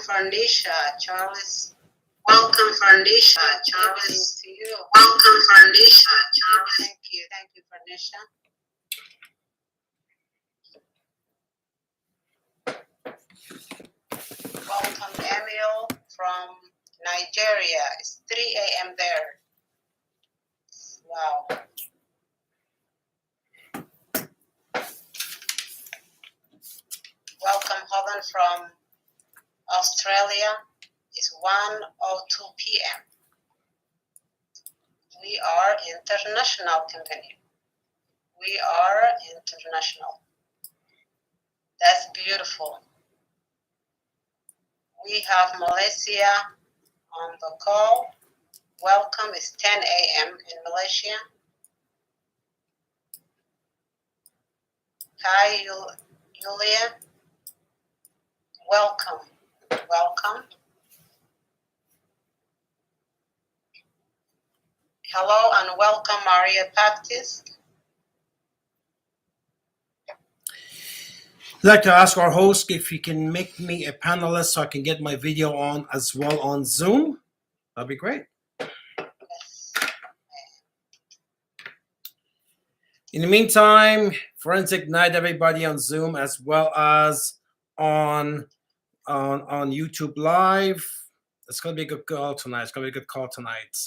Fernandisha, Charles. Welcome, Fernandisha, Charles. To you. Welcome, Fernandisha, Charles. Thank you, Fernandisha. Welcome, Emil from Nigeria. It's 3 a.m. there. Wow. Welcome, Holland from Australia. It's 1:02 p.m. We are international company. We are international. That's beautiful. We have Malaysia on the call. Welcome. It's 10 a.m. in Malaysia. Hi, Yulia. Welcome. Welcome. Hello and welcome, Maria Baptist. I'd like to ask our host if he can make me a panelist so I can get my video on as well on Zoom. That'd be great. Yes. In the meantime, forensic night, everybody on Zoom as well as on YouTube Live. It's gonna be a good call tonight. It's gonna be a good call tonight.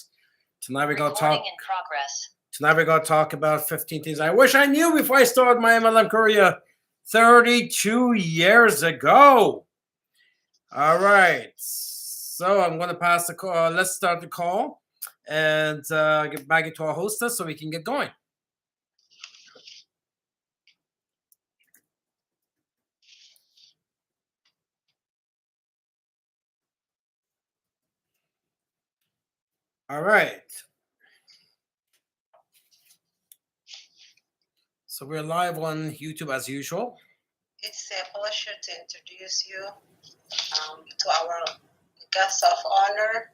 Tonight we're gonna talk. In progress. Tonight we're gonna talk about 15 things I wish I knew before I started my MLM career 32 years ago. All right. So I'm gonna pass the call. Let's start the call and get back into our hostess so we can get going. All right. So we're live on YouTube as usual. It's a pleasure to introduce you to our guest of honor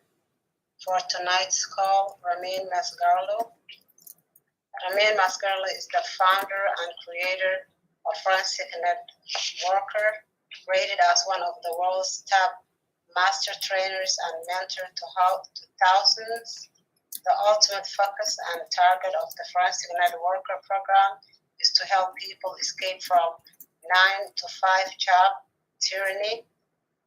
for tonight's call, Ramin Masgarlo. Ramin Masgarlo is the founder and creator of Forensic Networker, rated as one of the world's top master trainers and mentor to thousands. The ultimate focus and target of the Forensic Networker program is to help people escape from 9-to-5 job tyranny.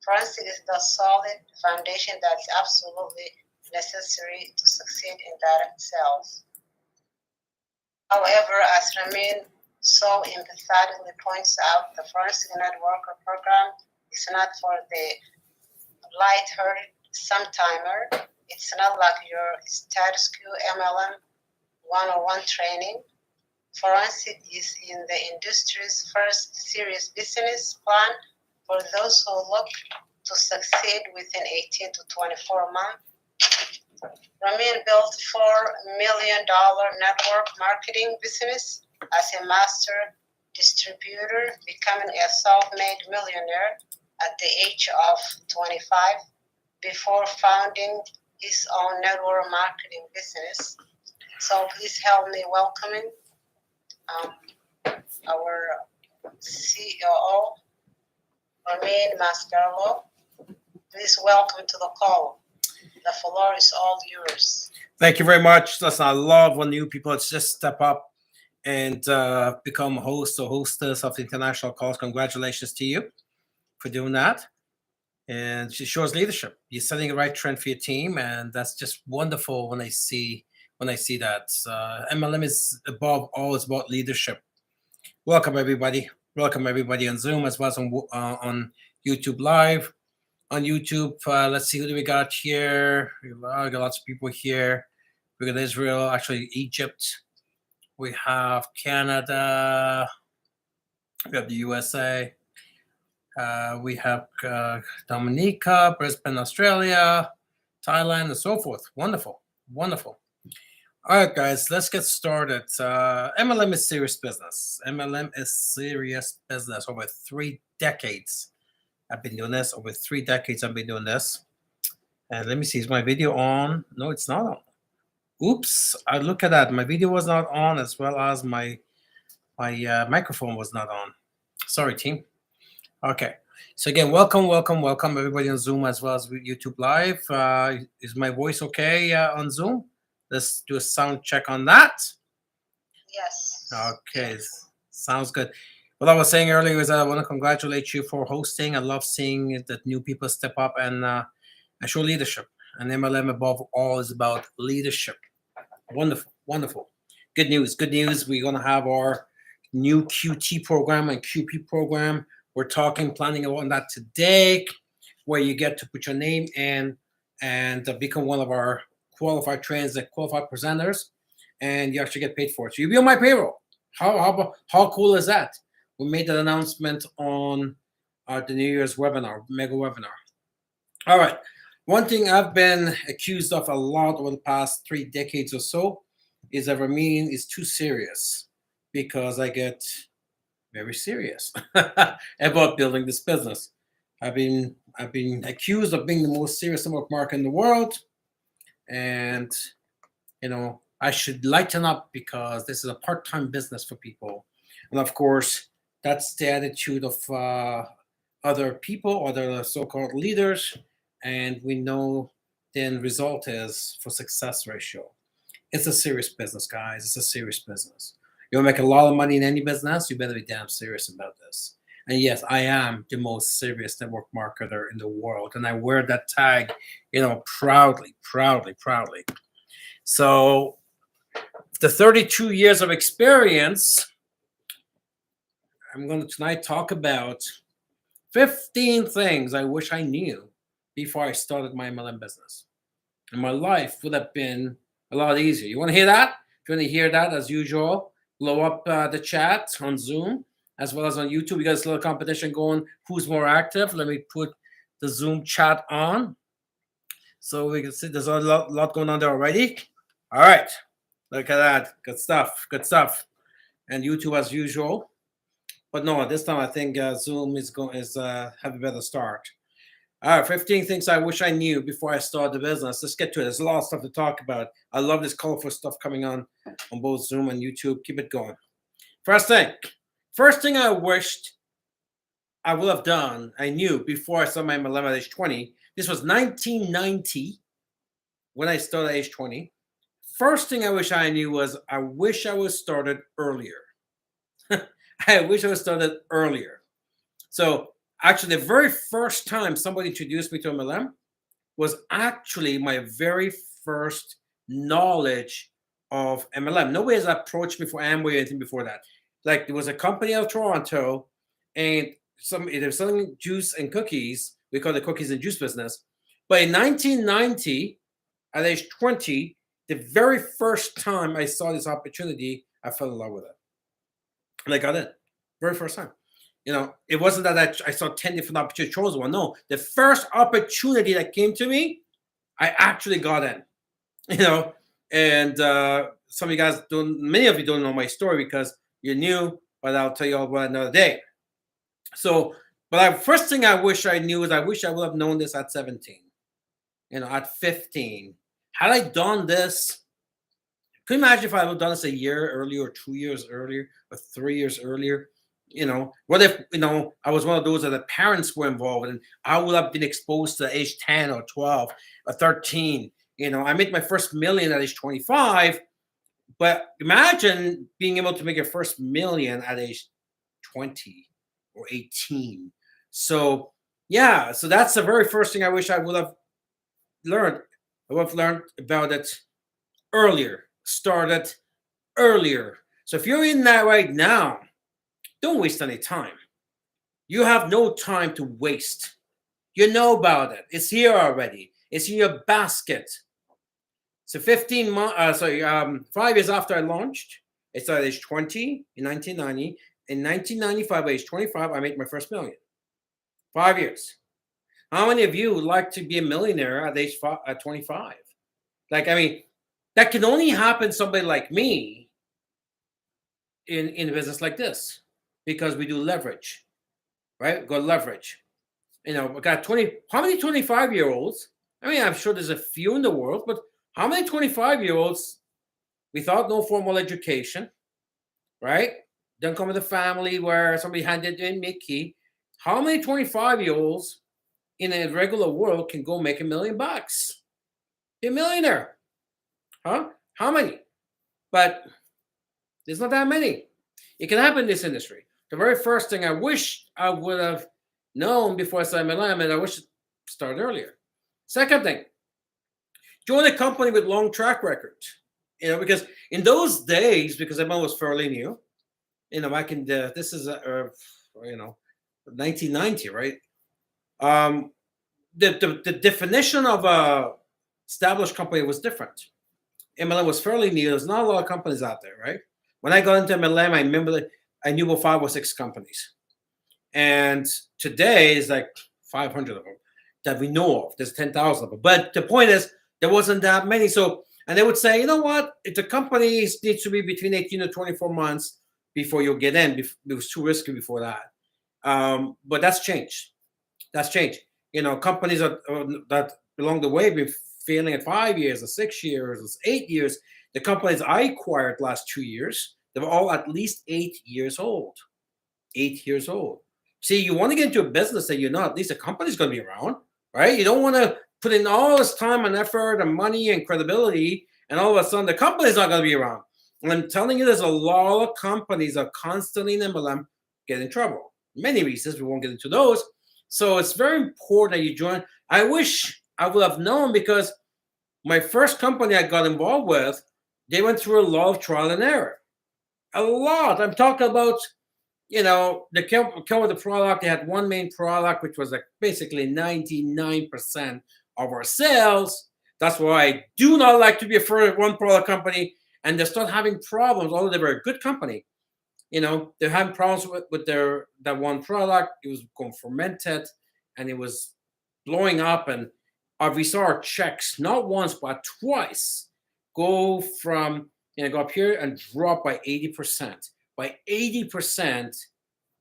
Forensic is the solid foundation that is absolutely necessary to succeed in that itself. However, as Ramin so empathetically points out, the Forensic Networker program is not for the light-hearted sometime-er. It's not like your status quo MLM 101 training. Forensic is in the industry's first serious business plan for those who look to succeed within 18 to 24 months. Ramin built $4 million network marketing business as a master distributor, becoming a self-made millionaire at the age of 25 before founding his own network marketing business. So please help me welcoming our CEO, Ramin Masgarlo. Please welcome to the call. The floor is all yours. Thank you very much. Listen, I love when new people just step up and become host or hostess of the international calls. Congratulations to you for doing that. And she shows leadership. You're setting the right trend for your team, and that's just wonderful when I see that. MLM is above all, it's about leadership. Welcome everybody. Welcome everybody on Zoom as well as on YouTube Live. On YouTube, let's see who do we got here. We got lots of people here. We got Israel, actually Egypt. We have Canada. We have the USA. We have Dominica, Brisbane, Australia, Thailand, and so forth. Wonderful, wonderful. All right, guys, let's get started. MLM is serious business. MLM is serious business. Over 3 decades, I've been doing this. Over 3 decades, I've been doing this. And let me see, is my video on? No, it's not on. Oops, I look at that. My video was not on, as well as my microphone was not on. Sorry, team. Okay, So again, welcome everybody on Zoom as well as YouTube Live. Is my voice okay on Zoom? Let's do a sound check on that. Yes. Okay, Beautiful. sounds good. What I was saying earlier is I want to congratulate you for hosting. I love seeing that new people step up and show leadership. And MLM above all is about leadership. Wonderful, wonderful. Good news, good news. We're going to have our new QT program and QP program. We're planning on that today, where you get to put your name in and become one of our qualified trainers and qualified presenters, and you actually get paid for it. So you'll be on my payroll. How cool is that? We made that announcement on the New Year's webinar, mega webinar. All right. One thing I've been accused of a lot over the past 3 decades or so is that Ramin is too serious, because I get very serious about building this business. I've been accused of being the most serious network marketer in the world, and I should lighten up because this is a part-time business for people, and of course that's the attitude of other people, other so-called leaders, and we know the end result is for success ratio. It's a serious business, guys. It's a serious business. You want to make a lot of money in any business, you better be damn serious about this. And yes, I am the most serious network marketer in the world, and I wear that tag, proudly, proudly, proudly. So, the 32 years of experience, I'm going to tonight talk about 15 things I wish I knew before I started my MLM business. And my life would have been a lot easier. You want to hear that? If you want to hear that, as usual, blow up the chat on Zoom as well as on YouTube. We got this little competition going. Who's more active? Let me put the Zoom chat on so we can see there's a lot going on there already. All right. Look at that. Good stuff. Good stuff. And YouTube as usual. But no, this time I think Zoom is have a better start. All right, 15 things I wish I knew before I started the business. Let's get to it. There's a lot of stuff to talk about. I love this colorful stuff coming on both Zoom and YouTube. Keep it going. First thing I wished I would have done, I knew before I started my MLM at age 20. This was 1990 when I started at age 20. First thing I wish I knew was I wish I was started earlier. I wish I was started earlier. So actually, the very first time somebody introduced me to MLM was actually my very first knowledge of MLM. Nobody has approached me for Amway or anything before that. Like, there was a company out of Toronto, and they're selling juice and cookies. We call it the cookies and juice business. But in 1990, at age 20, the very first time I saw this opportunity, I fell in love with it. And I got in. Very first time. It wasn't that I saw 10 different opportunities, chose one. No, the first opportunity that came to me, I actually got in. And some of you guys many of you don't know my story because you're new, but I'll tell you all about it another day. So, but the first thing I wish I knew is I wish I would have known this at 17, at 15. Had I done this, could you imagine if I would have done this a year earlier or 2 years earlier or 3 years earlier? What if, I was one of those that the parents were involved and I would have been exposed to age 10 or 12 or 13. I made my first million at age 25, but imagine being able to make your first million at age 20 or 18. So, yeah, so that's the very first thing I wish I would have learned. I would have learned about it earlier, started earlier. So if you're in that right now, don't waste any time. You have no time to waste. You know about it. It's here already. It's in your basket. So 5 years after I launched, I started at age 20 in 1990. In 1995, at age 25, I made my first million. 5 years. How many of you would like to be a millionaire at 25? That can only happen to somebody like me in a business like this, because we do leverage, right? We got leverage. We got 20. How many 25-year-olds? I'm sure there's a few in the world, but how many 25-year-olds without no formal education, right? Don't come with a family where somebody handed in Mickey. How many 25-year-olds in a regular world can go make $1 million? Be a millionaire. Huh? How many? But there's not that many. It can happen in this industry. The very first thing I wish I would have known before I started MLM, and I wish it started earlier. Second thing, join a company with long track record. Because in those days, because MLM was fairly new, back in this is 1990, right? The definition of a established company was different. MLM was fairly new. There's not a lot of companies out there, right? When I got into MLM, I remember that I knew about 5 or 6 companies. And today is like 500 of them that we know of. There's 10,000 of them. But the point is, there wasn't that many. So, and they would say, you know what? If the company needs to be between 18 to 24 months before you get in. It was too risky before that. But that's changed. That's changed. Companies that along the way been failing at 5 years or 6 years or 8 years. The companies I acquired last 2 years, they were all at least 8 years old. 8 years old. See, you want to get into a business that at least the company's going to be around, right? You don't want to put in all this time and effort and money and credibility, and all of a sudden the company's not going to be around. And I'm telling you, there's a lot of companies that are constantly in MLM get in trouble. Many reasons, we won't get into those. So it's very important that you join. I wish I would have known, because my first company I got involved with, they went through a lot of trial and error. A lot. I'm talking about, they came with the product. They had one main product, which was like basically 99% of our sales. That's why I do not like to be a one product company. And they start having problems, although they were a good company. They're having problems with that one product. It was going fermented, and it was blowing up. And we saw our checks not once but twice go go up here and drop by 80%. By 80%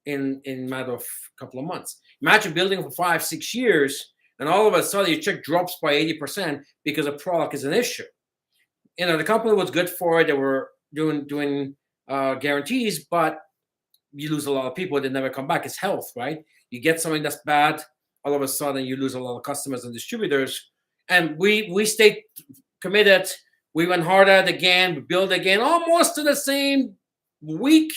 in a matter of a couple of months. Imagine building for 5-6 years, and all of a sudden your check drops by 80% because a product is an issue. The company was good for it. They were doing guarantees, but you lose a lot of people. They never come back. It's health, right? You get something that's bad, all of a sudden you lose a lot of customers and distributors. And we stayed committed. We went hard at it again. We built again, almost to the same week.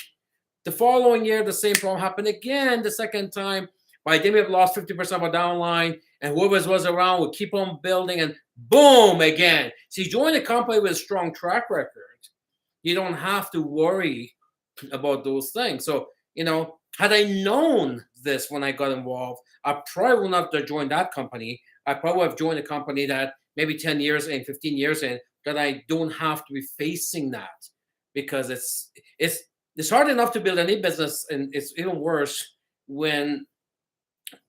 The following year, the same problem happened again the second time. By then, we have lost 50% of our downline, and whoever was around would keep on building, and boom, again. So you join a company with a strong track record, you don't have to worry about those things. So, had I known this when I got involved, I probably would not have joined that company. I probably would have joined a company that maybe 10 years in, 15 years in, that I don't have to be facing that, because it's hard enough to build any business, and it's even worse when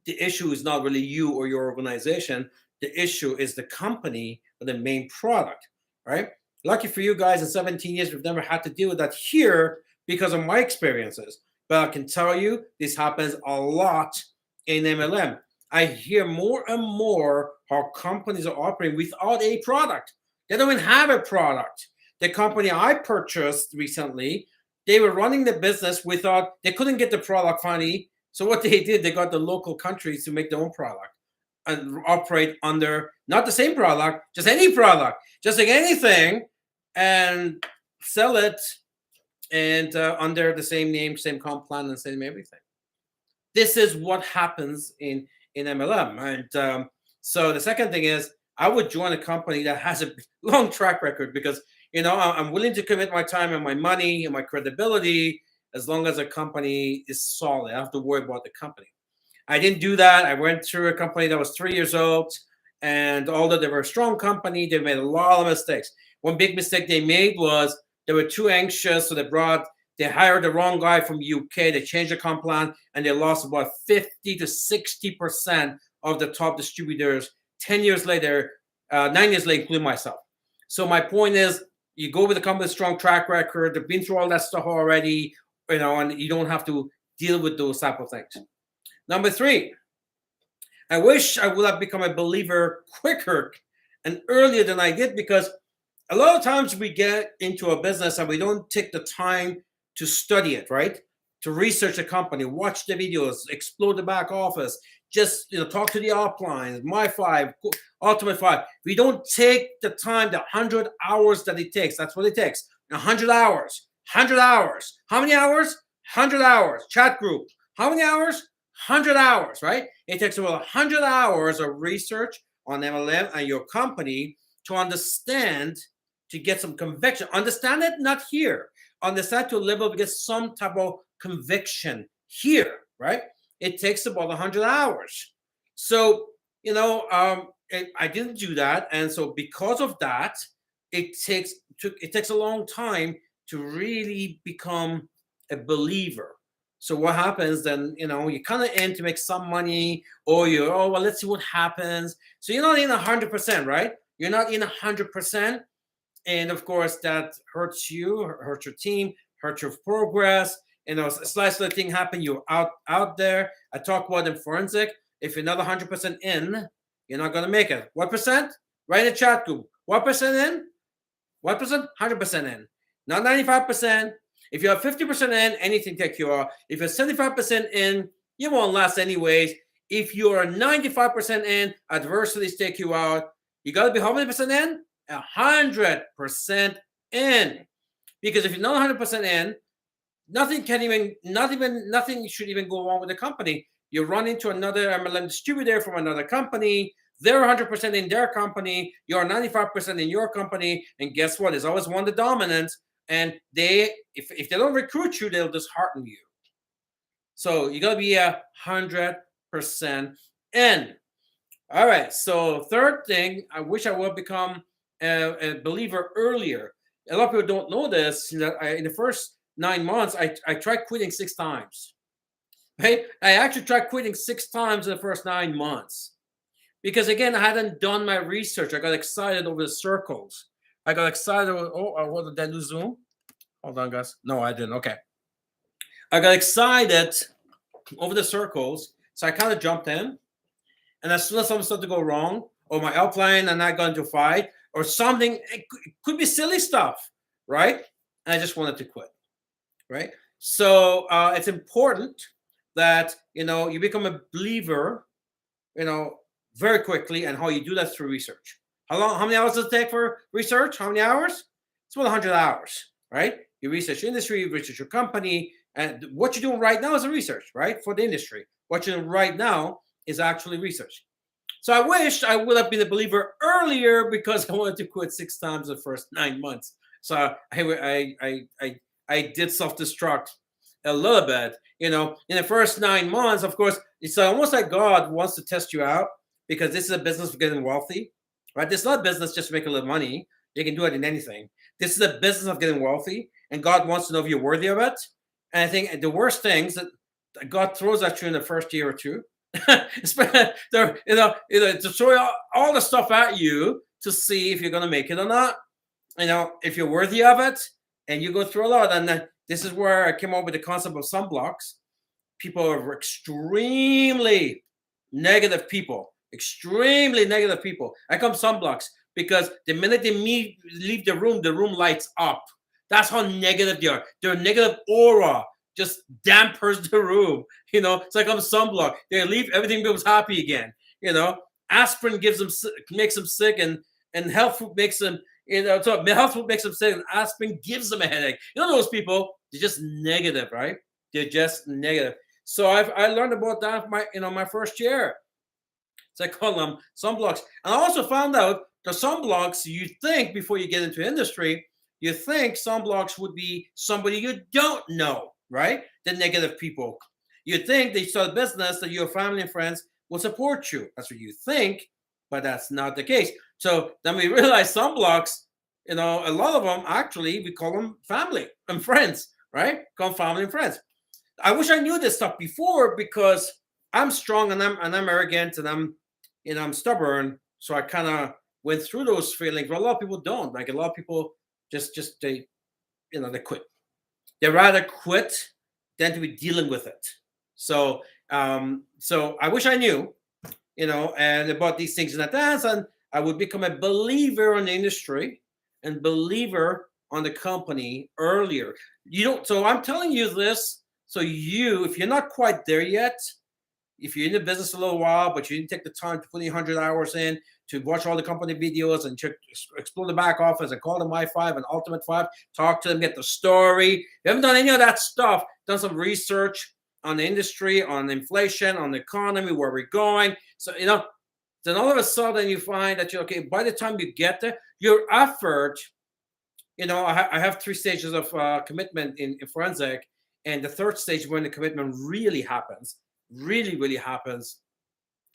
the issue is not really you or your organization. The issue is the company or the main product, right? Lucky for you guys, in 17 years, we've never had to deal with that here because of my experiences. But I can tell you, this happens a lot in MLM. I hear more and more how companies are operating without a product. They don't even have a product. The company I purchased recently, they were running the business without, they couldn't get the product finally. So what they did, they got the local countries to make their own product and operate under not the same product, just any product, just like anything, and sell it and under the same name, same comp plan, and same everything. This is what happens in MLM. And so the second thing is, I would join a company that has a long track record, because I'm willing to commit my time and my money and my credibility as long as a company is solid. I don't have to worry about the company. I didn't do that. I went through a company that was 3 years old, and although they were a strong company, they made a lot of mistakes. One big mistake they made was they were too anxious, so they hired the wrong guy from UK. They changed the comp plan, and they lost about 50 to 60% of the top distributors 10 years later, 9 years later, including myself. So my point is, you go with a company with a strong track record. They've been through all that stuff already, and you don't have to deal with those type of things. Number 3, I wish I would have become a believer quicker and earlier than I did, because a lot of times we get into a business and we don't take the time to study it, right? to research the company, watch the videos, explore the back office, just talk to the uplines, my 5, ultimate 5. We don't take the time, the 100 hours that it takes. That's what it takes. 100 hours. 100 hours. How many hours? 100 hours. Chat group. How many hours? 100 hours, right? It takes about 100 hours of research on MLM and your company to understand, to get some conviction. Understand it, not here. Understand to a level to get some type of conviction here, right? It takes about 100 hours. So, I didn't do that. And so because of that, it takes a long time to really become a believer. So what happens then, you kind of aim to make some money, or well, let's see what happens. So you're not in 100%, right? You're not in 100%. And of course, that hurts you, hurts your team, hurts your progress. A slice of the thing happen, you're out there. I talk about in forensic. If you're not 100% in, you're not going to make it. What percent? Write in the chat group. What percent in? What percent? 100% in. Not 95%. If you're 50% in, anything take you out. If you're 75% in, you won't last anyways. If you're 95% in, adversities take you out. You got to be how many percent in? 100% in. Because if you're not 100% in, nothing should even go wrong with the company. You run into another MLM distributor from another company. They're 100% in their company. You're 95% in your company. And guess what? There's always one the dominant. And if they don't recruit you, they'll dishearten you. So you got to be 100% in. All right. So third thing, I wish I would become a believer earlier. A lot of people don't know this. In the first 9 months, I tried quitting 6 times. Right? I actually tried quitting 6 times in the first 9 months. Because again, I hadn't done my research. I got excited over the circles. I got excited over, what did I do Zoom? Hold on, guys. No, I didn't. Okay. I got excited over the circles. So I kind of jumped in. And as soon as something started to go wrong, or my upline and I got into a fight, or something, it could be silly stuff, right? And I just wanted to quit, right? So it's important that, you become a believer, very quickly, and how you do that through research. How many hours does it take for research? How many hours? It's about 100 hours, right? You research industry, you research your company, and what you're doing right now is a research, right? For the industry. What you're doing right now is actually research. So I wish I would have been a believer earlier, because I wanted to quit 6 times the first 9 months. So I did self-destruct a little bit. In the first 9 months, of course, it's almost like God wants to test you out, because this is a business of getting wealthy, right? This is not a business just to make a little money. You can do it in anything. This is a business of getting wealthy, and God wants to know if you're worthy of it. And I think the worst things that God throws at you in the first year or two, to throw all the stuff at you to see if you're going to make it or not. If you're worthy of it, and you go through a lot. And this is where I came up with the concept of sunblocks. People are extremely negative people. Extremely negative people. I call them sunblocks, because the minute they leave the room lights up. That's how negative they are. Their negative aura just dampers the room. It's like I'm sunblock. They leave, everything becomes happy again. Aspirin makes them sick, and health food makes them, so health food makes them sick, and aspirin gives them a headache. Those people, they're just negative, right? They're just negative. So I learned about that my first year. So I call them sunblocks. And I also found out the sunblocks, you think before you get into industry, you think sunblocks would be somebody you don't know, right? The negative people. You think they start a business that your family and friends will support you. That's what you think, but that's not the case. So then we realize sunblocks, a lot of them, actually, we call them family and friends, right? Call them family and friends. I wish I knew this stuff before, because I'm strong and I'm arrogant, and I'm stubborn. So I kind of went through those feelings. But a lot of people don't. Like, a lot of people just they quit. They rather quit than to be dealing with it. So I wish I knew, and about these things in advance, and I would become a believer in the industry and believer on the company earlier. So I'm telling you this So if you're not quite there yet, if you're in the business a little while, but you didn't take the time to put 100 hours in to watch all the company videos and explore the back office and call them i5 and Ultimate 5, talk to them, get the story. You haven't done any of that stuff, done some research on the industry, on inflation, on the economy, where we're going. So, then all of a sudden you find that by the time you get there, your effort, I have 3 stages of commitment in forensic, and the 3rd stage when the commitment really happens, really happens.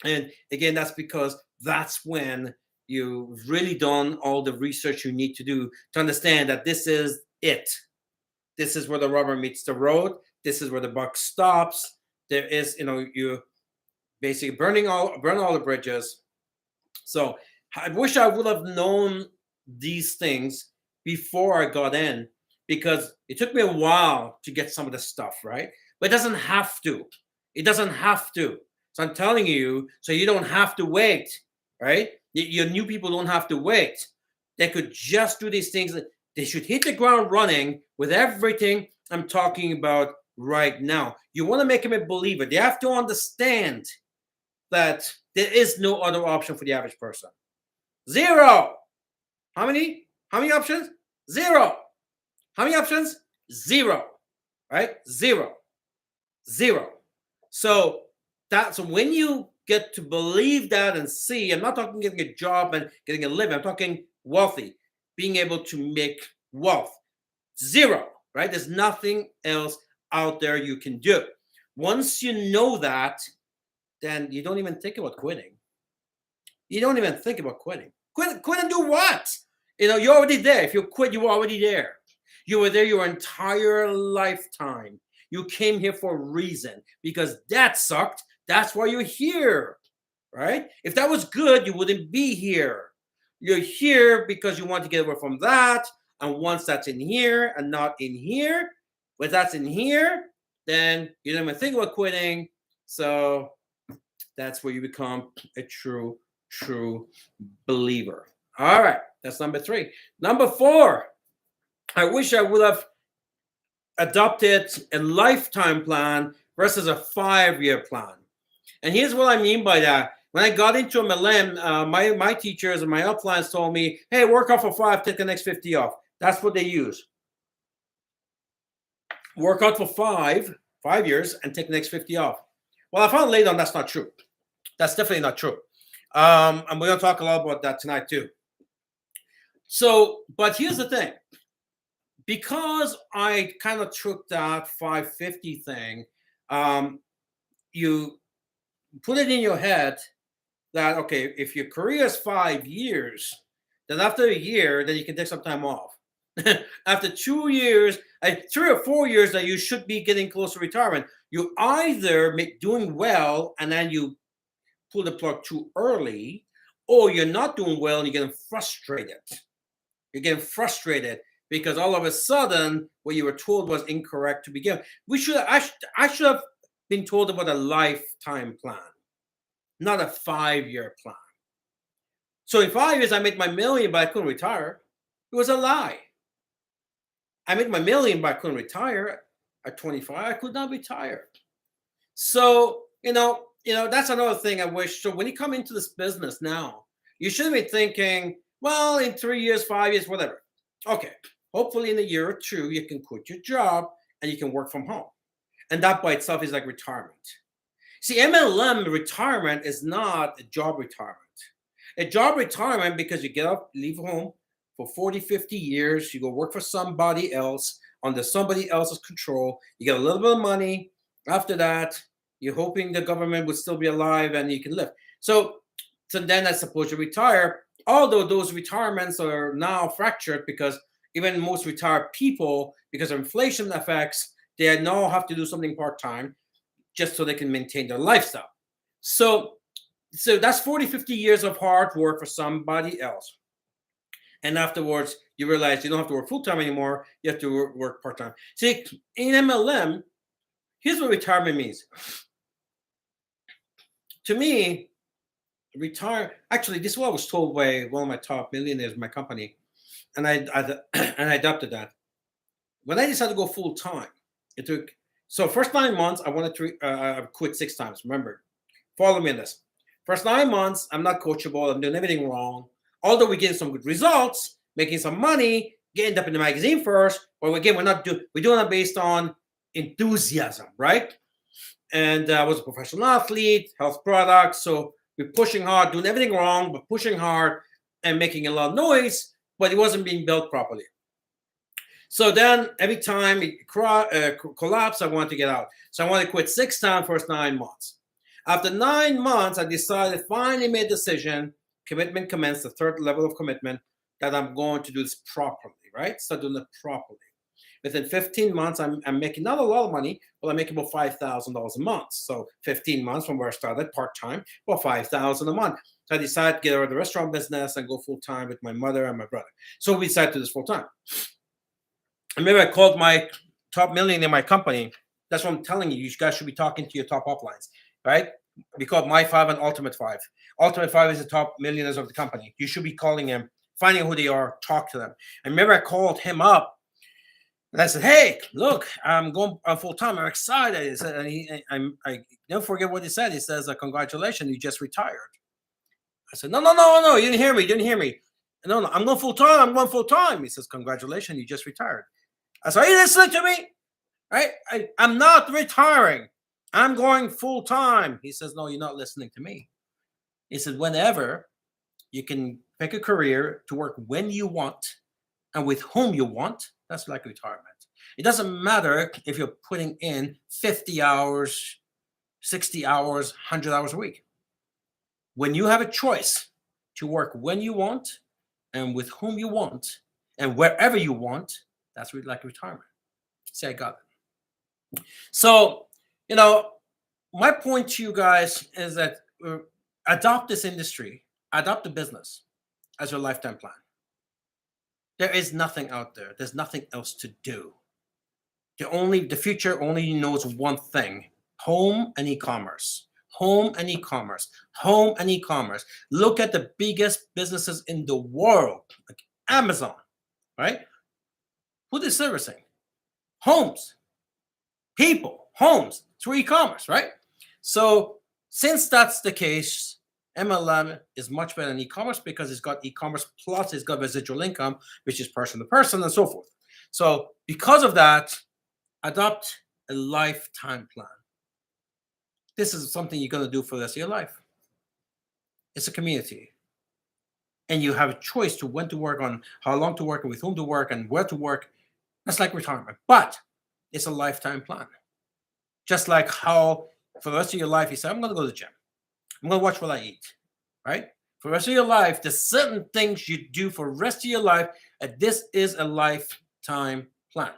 And again, that's because that's when you've really done all the research you need to do to understand that this is it. This is where the rubber meets the road. This is where the buck stops. There is, you basically burn all the bridges. So I wish I would have known these things before I got in, because it took me a while to get some of the stuff right. But it doesn't have to. It doesn't have to. So I'm telling you, so you don't have to wait, right? Your new people don't have to wait. They could just do these things. They should hit the ground running with everything I'm talking about right now. You want to make them a believer. They have to understand that there is no other option for the average person. 0. How many options? 0. How many options? 0. Right? 0. So that's when you get to believe that and see. I'm not talking getting a job and getting a living. I'm talking wealthy, being able to make wealth. 0. Right? There's nothing else out there you can do. Once you know that, then you don't even think about quitting. You don't even think about quitting. Quit and do what? You're already there. If you quit, you were already there. You were there your entire lifetime. You came here for a reason, because that sucked. That's why you're here, right? If that was good, you wouldn't be here. You're here because you want to get away from that. And once that's in here and not in here, but that's in here, then you don't even think about quitting. So that's where you become a true believer. All right, that's number 3. Number 4, I wish I would have adopted a lifetime plan versus a 5-year plan. And here's what I mean by that. When I got into MLM, my teachers and my uplines told me, hey, work out for 5, take the next 50 off. That's what they use. Work out for 5 years and take the next 50 off. Well, I found later on that's not true. That's definitely not true. And we're going to talk a lot about that tonight too. So, but here's the thing. Because I kind of took that 550 thing, you put it in your head that, okay, if your career is 5 years, then after a year, then you can take some time off. After 2 years, 3 or 4 years, that you should be getting close to retirement. You either doing well and then you pull the plug too early, or you're not doing well and you're getting frustrated. You're getting frustrated because all of a sudden what you were told was incorrect to begin. I should have been told about a lifetime plan, not a 5-year plan. So in 5 years I made my million, but I couldn't retire. It was a lie. I made my million, but I couldn't retire. At 25, I could not retire. So that's another thing I wish. So when you come into this business now, you shouldn't be thinking, well, in 3 years, 5 years, whatever. Okay, hopefully in a year or 2, you can quit your job and you can work from home. And that by itself is like retirement. See, MLM retirement is not a job retirement. A job retirement, because you get up, leave home for 40, 50 years, you go work for somebody else under somebody else's control. You get a little bit of money. After that, you're hoping the government would still be alive and you can live. So then I suppose you retire. Although those retirements are now fractured, because even most retired people, because of inflation effects, they now have to do something part-time just so they can maintain their lifestyle. So that's 40, 50 years of hard work for somebody else. And afterwards, you realize you don't have to work full-time anymore. You have to work part-time. See, in MLM, here's what retirement means. To me, actually, this is what I was told by one of my top millionaires in my company. And I adopted that. When I decided to go full-time, it took So first 9 months, I wanted to quit 6 times. Remember, follow me in this. First 9 months, I'm not coachable. I'm doing everything wrong. Although we're getting some good results, making some money, getting up in the magazine first. But again, we're doing it based on enthusiasm, right? And I was a professional athlete, health products. So we're pushing hard, doing everything wrong, but pushing hard and making a lot of noise, but it wasn't being built properly. So then every time it collapsed, I wanted to get out. So I wanted to quit 6 times first 9 months. After 9 months, I decided, finally made a decision, commitment commenced, the third level of commitment, that I'm going to do this properly, right? Start doing it properly. Within 15 months, I'm making not a lot of money, but I'm making about $5,000 a month. So 15 months from where I started part-time, about $5,000 a month. So I decided to get out of the restaurant business and go full-time with my mother and my brother. So we decided to do this full-time. I remember I called my top million in my company. That's what I'm telling you. You guys should be talking to your top uplines, right? We call My 5 and Ultimate 5. Ultimate 5 is the top millionaires of the company. You should be calling them, finding who they are, talk to them. I remember I called him up and I said, hey, look, I'm going full-time. I'm excited. He said, and I never forget what he said. He says, congratulations, you just retired. I said, no, you didn't hear me. No, I'm going full-time. He says, congratulations, you just retired. I said, are you listening to me? Right? I'm not retiring. I'm going full-time. He says, no, you're not listening to me. He said, whenever you can pick a career to work when you want and with whom you want, that's like retirement. It doesn't matter if you're putting in 50 hours, 60 hours, 100 hours a week. When you have a choice to work when you want and with whom you want and wherever you want, that's like retirement. See, I got it. So, my point to you guys is that adopt this industry, adopt the business as your lifetime plan. There is nothing out there. There's nothing else to do. The future only knows one thing: home and e-commerce. Home and e-commerce. Home and e-commerce. Look at the biggest businesses in the world, like Amazon, right? Who they're servicing? Homes. People, homes, through e-commerce, right? So since that's the case, MLM is much better than e-commerce because it's got e-commerce plus it's got residual income, which is person to person and so forth. So because of that, adopt a lifetime plan. This is something you're going to do for the rest of your life. It's a community. And you have a choice to when to work on, how long to work, and with whom to work, and where to work. That's like retirement. But it's a lifetime plan. Just like how for the rest of your life, you say, I'm going to go to the gym. I'm going to watch what I eat, right? For the rest of your life, there's certain things you do for the rest of your life, and this is a lifetime plan.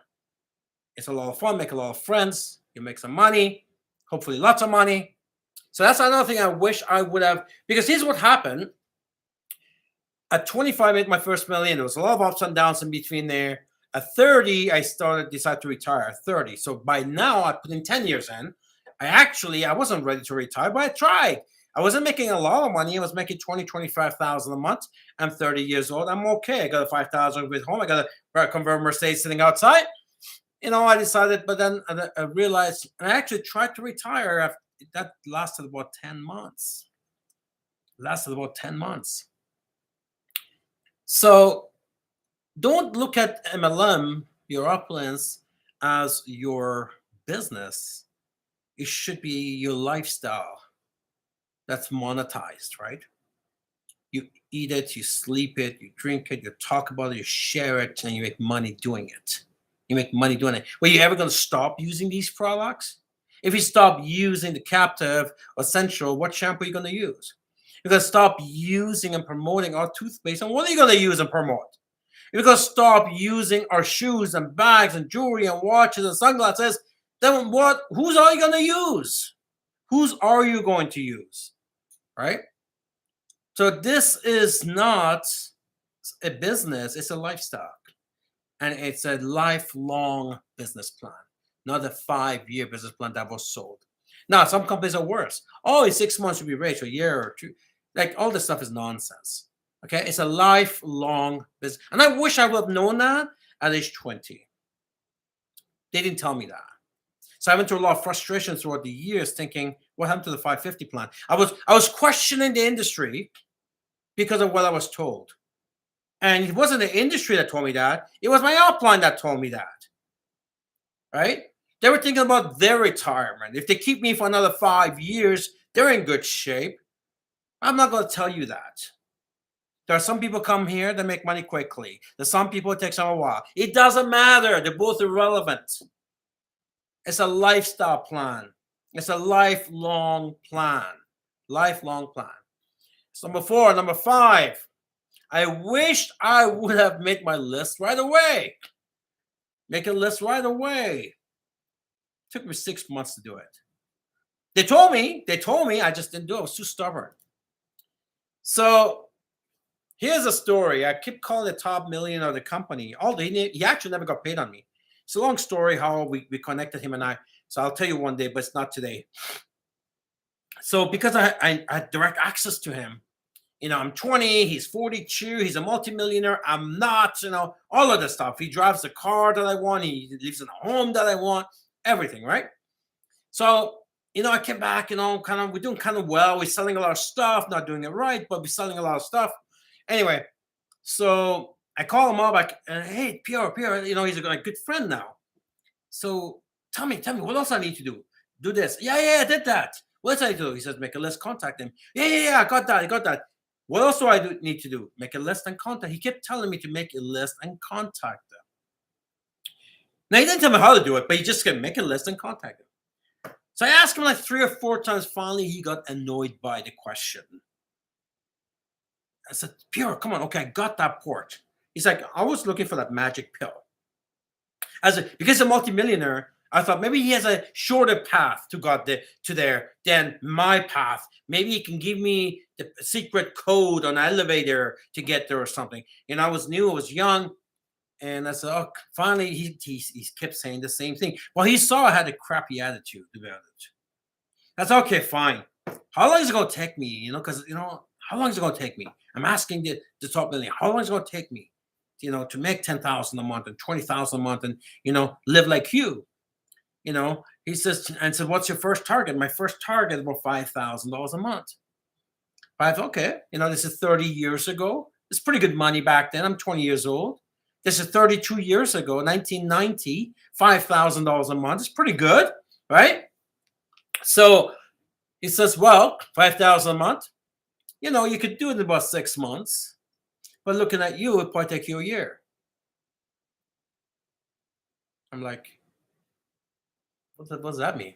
It's a lot of fun, make a lot of friends, you make some money, hopefully lots of money. So that's another thing I wish I would have, because here's what happened. At 25, I made my first million. There was a lot of ups and downs in between there. At 30, I decided to retire at 30. So by now, I put in 10 years in. I wasn't ready to retire, but I tried. I wasn't making a lot of money. I was making $25,000 a month. I'm 30 years old. I'm okay. I got a $5,000 with home. I got a convertible Mercedes sitting outside. I decided, but then I realized, and I actually tried to retire. That lasted about 10 months. So don't look at MLM, your Uplines, as your business. It should be your lifestyle that's monetized, right? You eat it, you sleep it, you drink it, you talk about it, you share it, and you make money doing it. Were you ever going to stop using these products? If you stop using the Captive or Essential, what shampoo are you going to use? You're going to stop using and promoting our toothpaste, and what are you going to use and promote? You're going to stop using our shoes and bags and jewelry and watches and sunglasses, then what? Whose are you going to use? Whose are you going to use? Right? So this is not a business, it's a lifestyle. And it's a lifelong business plan, not a 5-year business plan that was sold. Now, some companies are worse. Oh, in 6 months you'll be rich, a year or two. Like, all this stuff is nonsense. Okay? It's a lifelong business. And I wish I would have known that at age 20. They didn't tell me that. So I went through a lot of frustration throughout the years thinking, what happened to the 550 plan? I was questioning the industry because of what I was told. And it wasn't the industry that told me that. It was my upline that told me that. Right? They were thinking about their retirement. If they keep me for another 5 years, they're in good shape. I'm not going to tell you that. There are some people come here that make money quickly. There's some people it takes them a while. It doesn't matter. They're both irrelevant. It's a lifestyle plan. It's a lifelong plan. Lifelong plan. So number 4. Number 5. I wished I would have made my list right away. Make a list right away. It took me 6 months to do it. They told me, I just didn't do it. I was too stubborn. So here's a story. I keep calling the top millionaire of the company. He actually never got paid on me. It's a long story how we connected, him and I. So I'll tell you one day, but it's not today. So because I had direct access to him, I'm 20, he's 42, he's a multimillionaire. I'm not, all of this stuff. He drives the car that I want. He lives in a home that I want, everything, right? So, I came back, we're doing kind of well. We're selling a lot of stuff, not doing it right, but we're selling a lot of stuff. Anyway, so I call him up, hey, Pierre, he's a good friend now. So tell me, what else I need to do? Do this. Yeah, I did that. What else I do? He says, make a list, contact him. Yeah, I got that. What else do I need to do? Make a list and contact. He kept telling me to make a list and contact them. Now, he didn't tell me how to do it, but he just said, make a list and contact them. So I asked him like 3 or 4 times. Finally, he got annoyed by the question. I said, Pierre, come on. Okay, I got that port. He's like, I was looking for that magic pill. Because a multimillionaire, I thought maybe he has a shorter path to there than my path. Maybe he can give me the secret code on an elevator to get there or something. And I was new, I was young. And I said, oh, finally, he kept saying the same thing. Well, he saw I had a crappy attitude about it. That's okay, fine. How long is it going to take me? Because, how long is it going to take me? I'm asking the top millionaire, how long is it going to take me, to make $10,000 a month and $20,000 a month and, live like you? He says, and said, what's your first target? My first target is about $5,000 a month. Okay. This is 30 years ago. It's pretty good money back then. I'm 20 years old. This is 32 years ago, 1990, $5,000 a month. It's pretty good, right? So he says, well, $5,000 a month, you could do it in about 6 months. But looking at you, it'd probably take you a year. I'm like, what does that mean?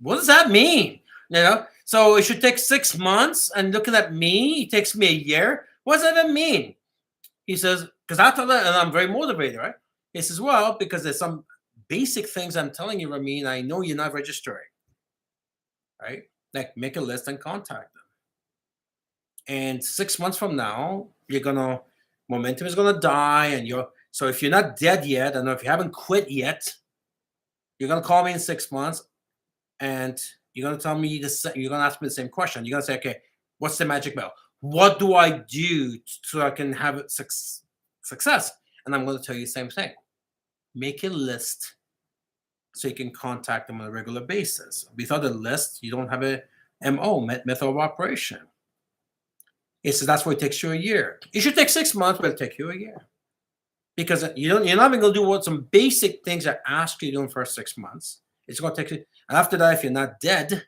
What does that mean? So it should take 6 months, and looking at me, it takes me a year. What does that even mean? He says, because I thought that, and I'm very motivated, right? He says, well, because there's some basic things I'm telling you, Ramin, I know you're not registering, right? Like make a list and contact them. And 6 months from now, momentum is gonna die, and so if you're not dead yet, and if you haven't quit yet, you're gonna call me in 6 months, and you're gonna tell me you're gonna ask me the same question. You're gonna say, okay, what's the magic bell? What do I do so I can have success? And I'm going to tell you the same thing. Make a list so you can contact them on a regular basis. Without a list, you don't have a MO, method of operation. He says that's why it takes you a year. It should take 6 months, but it'll take you a year. Because you're not even going to do some basic things I ask you to do in the first 6 months. It's going to take you. And after that, if you're not dead,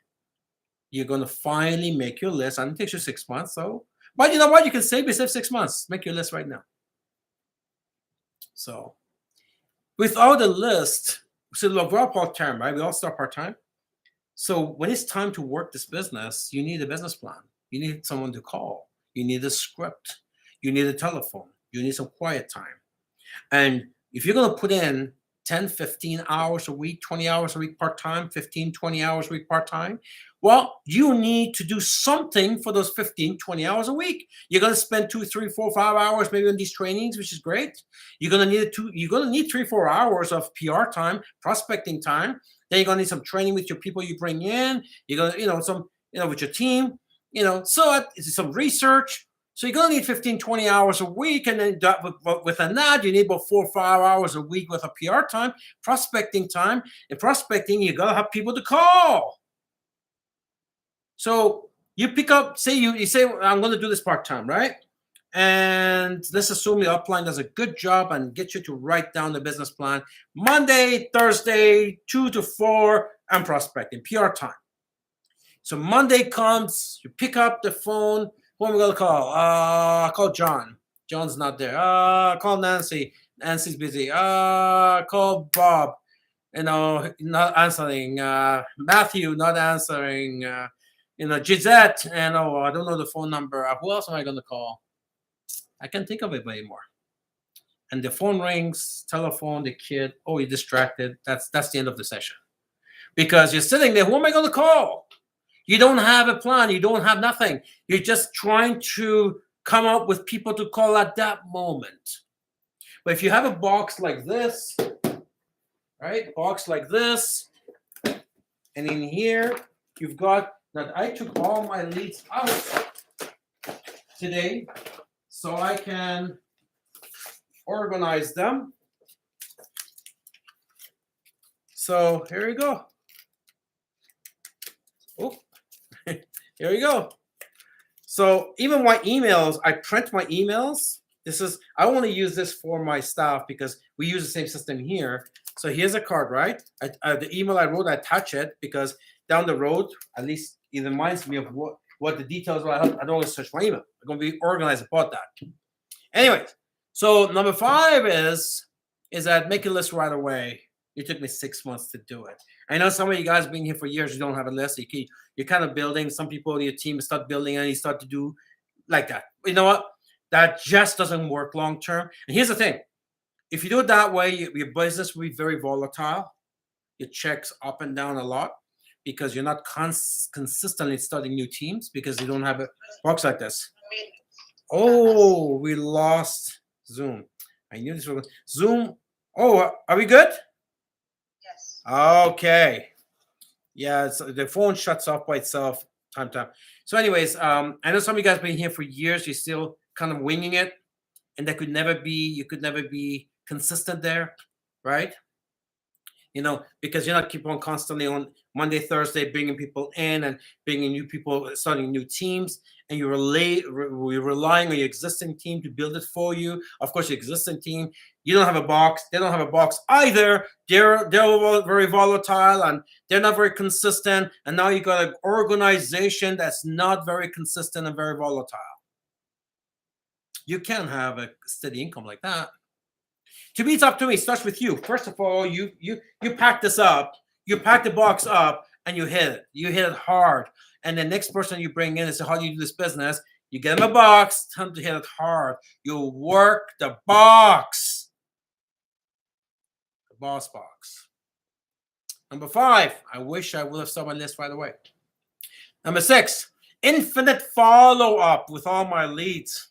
you're going to finally make your list. And it takes you 6 months. But you know what? You can save yourself 6 months. Make your list right now. So without a list, so look, we're all part-time, right? We all start part-time. So when it's time to work this business, you need a business plan. You need someone to call. You need a script. You need a telephone. You need some quiet time. And if you're going to put in 10, 15 hours a week, 20 hours a week part-time, 15, 20 hours a week part-time, well, you need to do something for those 15, 20 hours a week. You're going to spend 2, 3, 4, 5 hours maybe on these trainings, which is great. You're going to need 3, 4 hours of PR time, prospecting time. Then you're going to need some training with your people you bring in. You're going to, with your team, so some research. So you're going to need 15, 20 hours a week. And then with an ad, you need about 4 or 5 hours a week with a PR time, prospecting time. And prospecting, you got to have people to call. So you pick up, say you say, I'm going to do this part-time, right? And let's assume the upline does a good job and get you to write down the business plan. Monday, Thursday, 2 to 4, I'm prospecting, PR time. So Monday comes, you pick up the phone. Who am I going to call? Call John. John's not there. Call Nancy. Nancy's busy. Call Bob. Not answering. Matthew, not answering. Gisette. And I don't know the phone number. Who else am I going to call? I can't think of it anymore. And the phone rings, telephone, the kid. Oh, you're distracted. That's the end of the session. Because you're sitting there. Who am I going to call? You don't have a plan. You don't have nothing. You're just trying to come up with people to call at that moment. But if you have a box like this, right? Box like this. And in here, you've got that I took all my leads out today so I can organize them. So here we go. Oh, here we go. So even my emails, I print my emails. I want to use this for my staff because we use the same system here. So here's a card, right? The email I wrote, I attach it because down the road, at least it reminds me of what the details are. I don't want to search my email. I'm going to be organized about that. Anyways, so number 5 is that make a list right away. It took me 6 months to do it. I know some of you guys have been here for years. You don't have a list. You're kind of building. Some people in your team start building and you start to do like that. You know what? That just doesn't work long term. And here's the thing. If you do it that way, your business will be very volatile. Your checks up and down a lot because you're not consistently starting new teams because you don't have a box like this. Oh, we lost Zoom. I knew this was Zoom. Oh, are we good? Yes. Okay. Yeah, the phone shuts off by itself time to time. So anyways, I know some of you guys have been here for years. You're still kind of winging it. And you could never be consistent there, right? Because you're not keep on constantly on Monday, Thursday, bringing people in and bringing new people, starting new teams, and you're relying on your existing team to build it for you. Of course, your existing team, you don't have a box. They don't have a box either. They're very volatile and they're not very consistent. And now you got an organization that's not very consistent and very volatile. You can't have a steady income like that. To me, it's up to me. It starts with you. First of all, you pack this up. You pack the box up and you hit it. You hit it hard. And the next person you bring in and say, how do you do this business? You get them a box. Tell them to hit it hard. You work the box. The boss box. Number 5. I wish I would have started my list right away. Number 6. Infinite follow-up with all my leads.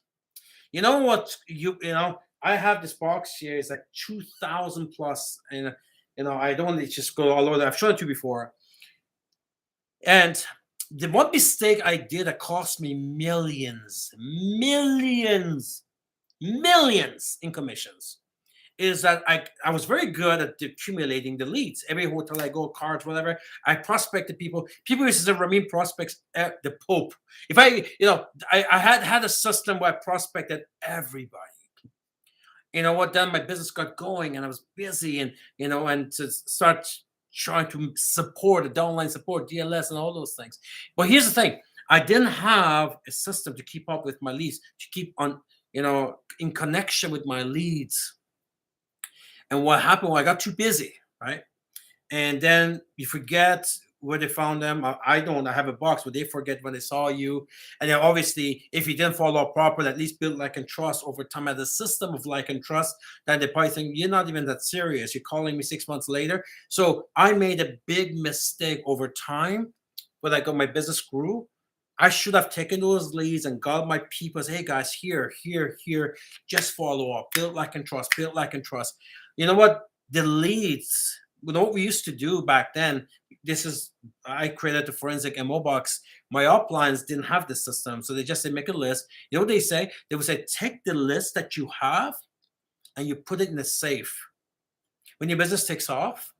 You know what? I have this box here. It's like 2,000 plus, and I don't just go all over. I've shown it to you before. And the one mistake I did that cost me millions in commissions is that I was very good at accumulating the leads. Every hotel I go, cards, whatever, I prospected people. People used to say Ramin prospects at the Pope. If I had a system where I prospected everybody. You know what? Then my business got going, and I was busy, and to start trying to support the downline support, DLS, and all those things. But here's the thing: I didn't have a system to keep up with my leads, to keep on, in connection with my leads. And what happened? Well, I got too busy, right? And then you forget where they found them. I don't. I have a box where they forget when they saw you. And then obviously, if you didn't follow up properly, at least build like and trust over time as a system of like and trust, then they probably think you're not even that serious. You're calling me 6 months later. So I made a big mistake over time when I got my business grew. I should have taken those leads and got my people, say, hey guys, here, just follow up, build like and trust, build like and trust. You know what? The leads, what we used to do back then, this is I created the forensic MO box. My uplines didn't have this system, so they just say make a list. You know what they say? They would say take the list that you have and you put it in a safe. When your business takes off,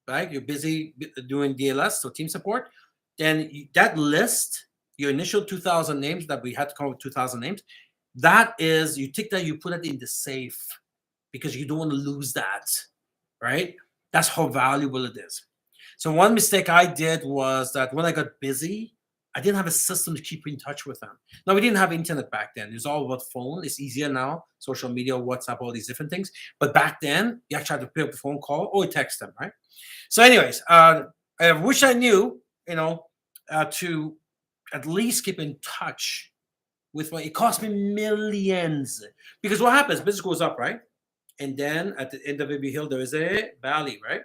right? You're busy doing DLS, so team support. Then that list, your initial 2,000 names that we had to come up with 2,000 names, that is, you take that, you put it in the safe because you don't want to lose that, right? That's how valuable it is. So one mistake I did was that when I got busy, I didn't have a system to keep in touch with them. Now, we didn't have internet back then. It was all about phone. It's easier now, social media, WhatsApp, all these different things. But back then, you actually had to pick up the phone call or text them, right? So anyways, I wish I knew, to at least keep in touch with it cost me millions. Because what happens, business goes up, right? And then at the end of every hill, there is a valley, right?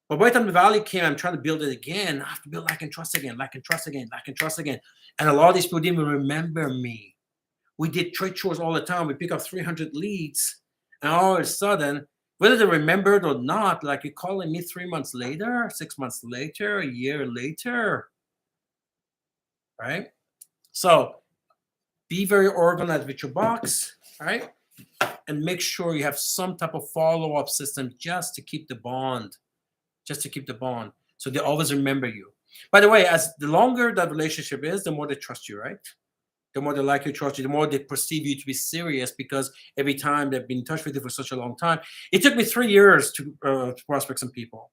But by the time the valley came, I'm trying to build it again. I have to build like and trust again, like and trust again, like and trust again. And a lot of these people didn't even remember me. We did trade shows all the time. We pick up 300 leads. And all of a sudden, whether they remembered or not, like you're calling me 3 months later, 6 months later, a year later, right? So be very organized with your box, right? And make sure you have some type of follow-up system just to keep the bond. So they always remember you. By the way, as the longer that relationship is, the more they trust you, right? The more they like you, trust you, the more they perceive you to be serious because every time they've been in touch with you for such a long time. It took me 3 years to prospect some people.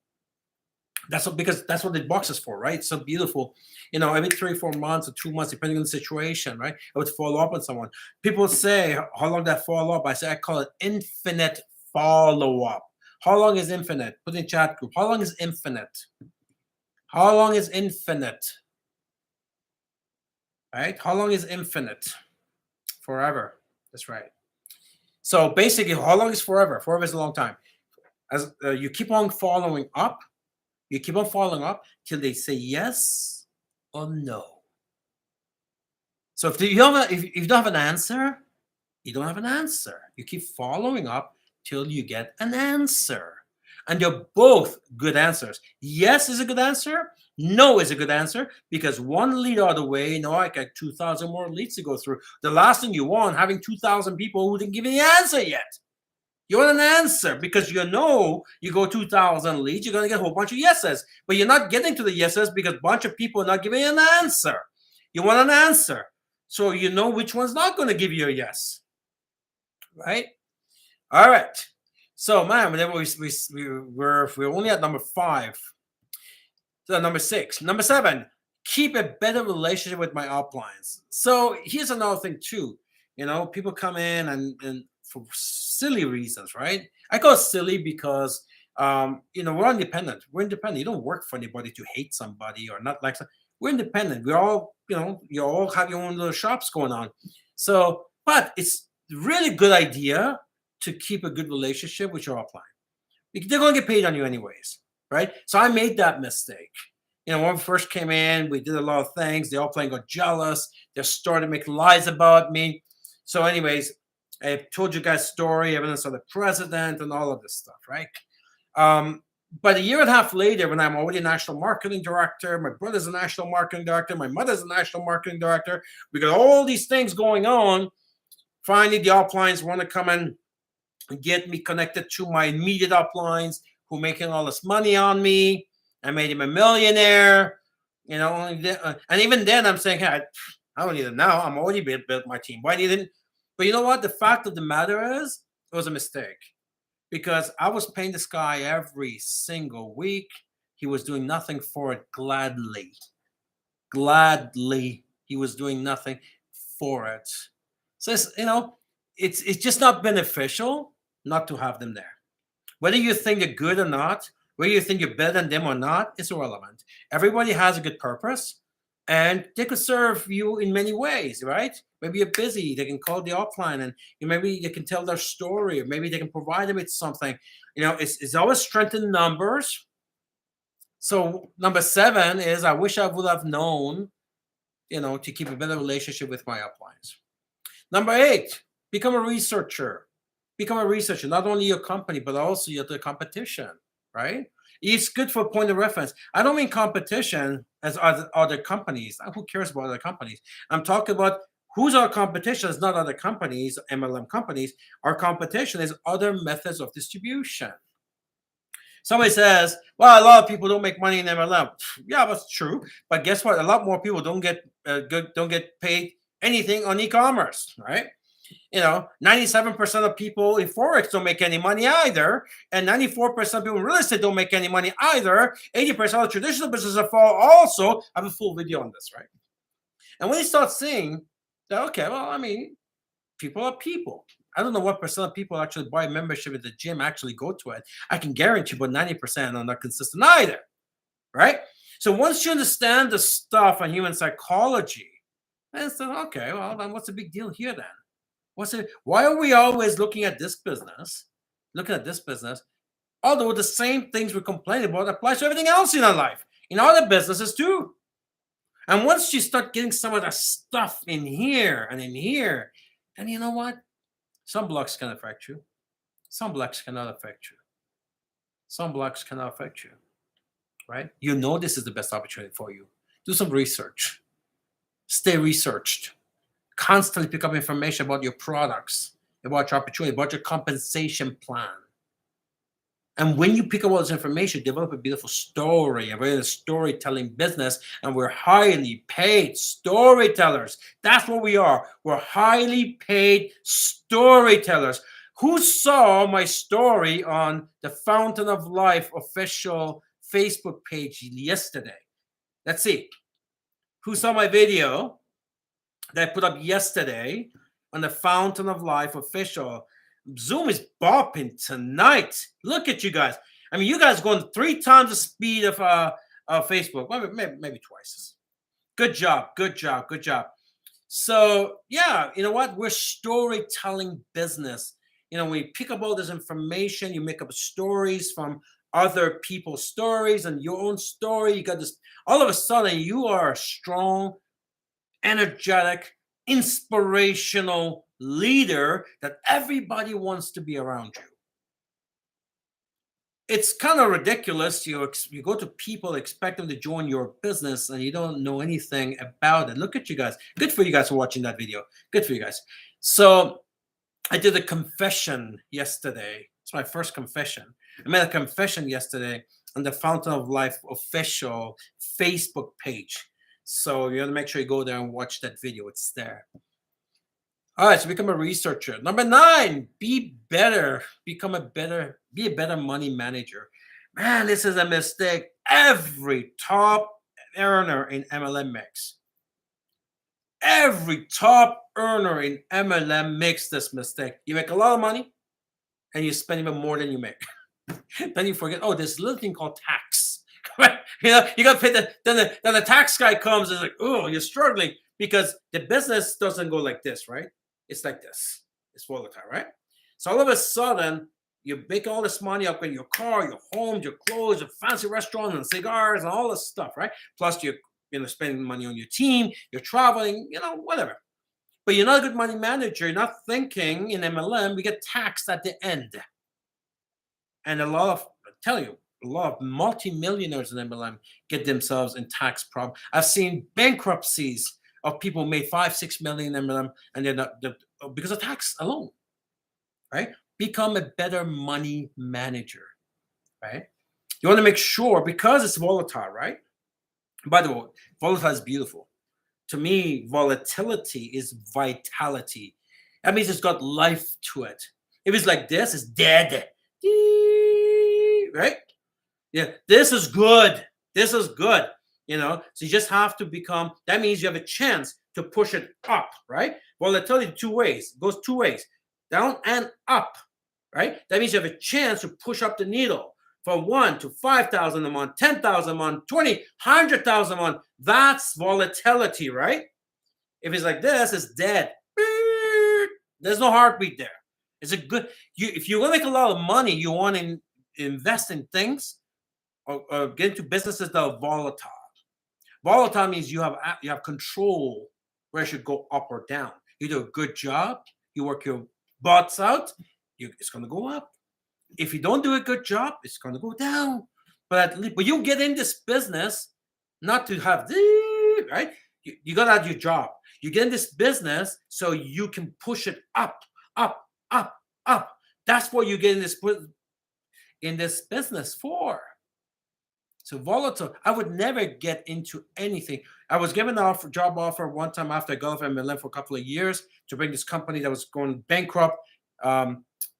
Because that's what the box is for, right? It's so beautiful. Every 3 or 4 months or 2 months, depending on the situation, right? I would follow up on someone. People say, how long that follow up? I call it infinite follow-up. How long is infinite? Put in chat group. How long is infinite? How long is infinite? Right? How long is infinite? Forever. That's right. So basically, how long is forever? Forever is a long time. As you keep on following up, till they say yes or no. So if you don't have an answer, you don't have an answer. You keep following up till you get an answer. And they're both good answers. Yes is a good answer. No is a good answer because one lead out of the way, I got 2,000 more leads to go through. The last thing you want, having 2,000 people who didn't give you the answer yet. You want an answer because you go 2,000 leads, you're going to get a whole bunch of yeses. But you're not getting to the yeses because a bunch of people are not giving you an answer. You want an answer. So you know which one's not going to give you a yes. Right? All right. So, man, we're only at number 5. So, number 6. Number 7, keep a better relationship with my uplines. So, here's another thing, too. People come in and for silly reasons, right? I call it silly because, we're independent. We're independent. You don't work for anybody to hate somebody or not like. We're independent. We're all, you all have your own little shops going on. So, but it's really good idea to keep a good relationship with your upline. They're going to get paid on you anyways, right? So I made that mistake. When we first came in, we did a lot of things. The upline got jealous. They started making lies about me. So anyways, I told you guys story, evidence of the president and all of this stuff, right? But a year and a half later, when I'm already a national marketing director, my brother's a national marketing director, my mother's a national marketing director, we got all these things going on. Finally, the uplines want to come and get me connected to my immediate uplines who are making all this money on me. I made him a millionaire, and even then I'm saying, hey, I don't need it now. I'm already built my team. Why need it? But you know what? The fact of the matter is, it was a mistake because I was paying this guy every single week. He was doing nothing for it gladly. Gladly, he was doing nothing for it. So it's just not beneficial not to have them there. Whether you think they're good or not, whether you think you're better than them or not, it's irrelevant. Everybody has a good purpose, and they could serve you in many ways, right? Maybe you're busy. They can call the upline, and maybe they can tell their story, or maybe they can provide them with something. It's always strength in numbers. So number 7 is I wish I would have known, to keep a better relationship with my uplines. Number 8, become a researcher. Become a researcher, not only your company, but also the competition, right? It's good for point of reference. I don't mean competition as other companies. Who cares about other companies? I'm talking about who's our competition. It's not other companies, MLM companies. Our competition is other methods of distribution. Somebody says, well, a lot of people don't make money in MLM. Yeah, that's true. But guess what? A lot more people don't get paid anything on e-commerce, right? 97% of people in Forex don't make any money either. And 94% of people in real estate don't make any money either. 80% of traditional businesses fall also. I have a full video on this, right? And when you start seeing that, okay, well, I mean, people are people. I don't know what percent of people actually buy membership at the gym, actually go to it. I can guarantee, but 90% are not consistent either, right? So once you understand the stuff on human psychology, then it's like, okay, well, then what's the big deal here then? Why are we always looking at this business? Although the same things we complain about applies to everything else in our life, in other businesses too. And once you start getting some of that stuff in here and in here, then you know what? Some blocks can affect you. Some blocks cannot affect you. Some blocks cannot affect you, right? You know this is the best opportunity for you. Do some research. Stay researched. Constantly pick up information about your products, about your opportunity, about your compensation plan. And when you pick up all this information, develop a beautiful story, a very storytelling business, and we're highly paid storytellers. That's what we are. We're highly paid storytellers. Who saw my story on the Fountain of Life official Facebook page yesterday? Let's see. Who saw my video that I put up yesterday on the Fountain of Life official? Zoom is bopping tonight. Look at you guys. I mean, you guys going 3 times the speed of Facebook. Maybe twice. Good job. So yeah, you know what? We're storytelling business. We pick up all this information. You make up stories from other people's stories and your own story. You got this. All of a sudden, you are a strong, energetic, inspirational leader that everybody wants to be around you. It's kind of ridiculous. You go to people, expect them to join your business, and you don't know anything about it. Look at you guys. Good for you guys for watching that video. Good for you guys. So I did a confession yesterday. It's my first confession. I made a confession yesterday on the Fountain of Life official Facebook page. So you have to make sure you go there and watch that video. It's there. All right, so become a researcher. Number 9, be better. Be a better money manager. Man, this is a mistake every top earner in MLM makes. Every top earner in MLM makes this mistake. You make a lot of money and you spend even more than you make. Then you forget, there's a little thing called tax. You got to pay then the tax guy comes and is like, oh, you're struggling because the business doesn't go like this, right? It's like this. It's volatile, right? So all of a sudden, you make all this money up in your car, your home, your clothes, your fancy restaurant, and cigars, and all this stuff, right? Plus, you're spending money on your team, you're traveling, whatever. But you're not a good money manager. You're not thinking in MLM, we get taxed at the end. And a lot of multimillionaires in MLM get themselves in tax problems. I've seen bankruptcies of people who made 5-6 million in MLM, and they're not because of tax alone, right? Become a better money manager, right? You want to make sure, because it's volatile, right? By the way, volatile is beautiful. To me, volatility is vitality. That means it's got life to it. If it's like this, it's dead. Right? Yeah, this is good. So you just have to become, that means you have a chance to push it up, right? Volatility 2 ways. It goes 2 ways, down and up, right? That means you have a chance to push up the needle from 1 to 5,000 a month, 10,000 a month, 20, 100,000 a month. That's volatility, right? If it's like this, it's dead. There's no heartbeat there. It's a good, if you want to make a lot of money, you want to invest in things or get into businesses that are volatile. Volatile means you have control where it should go up or down. You do a good job, you work your butts out, it's going to go up. If you don't do a good job, it's going to go down. But you get in this business not to have this, right? You got out your job. You get in this business so you can push it up, up, up, up. That's what you get in this business for. So volatile. I would never get into anything. I was given an job offer one time after I got off MLM for a couple of years to bring this company that was going bankrupt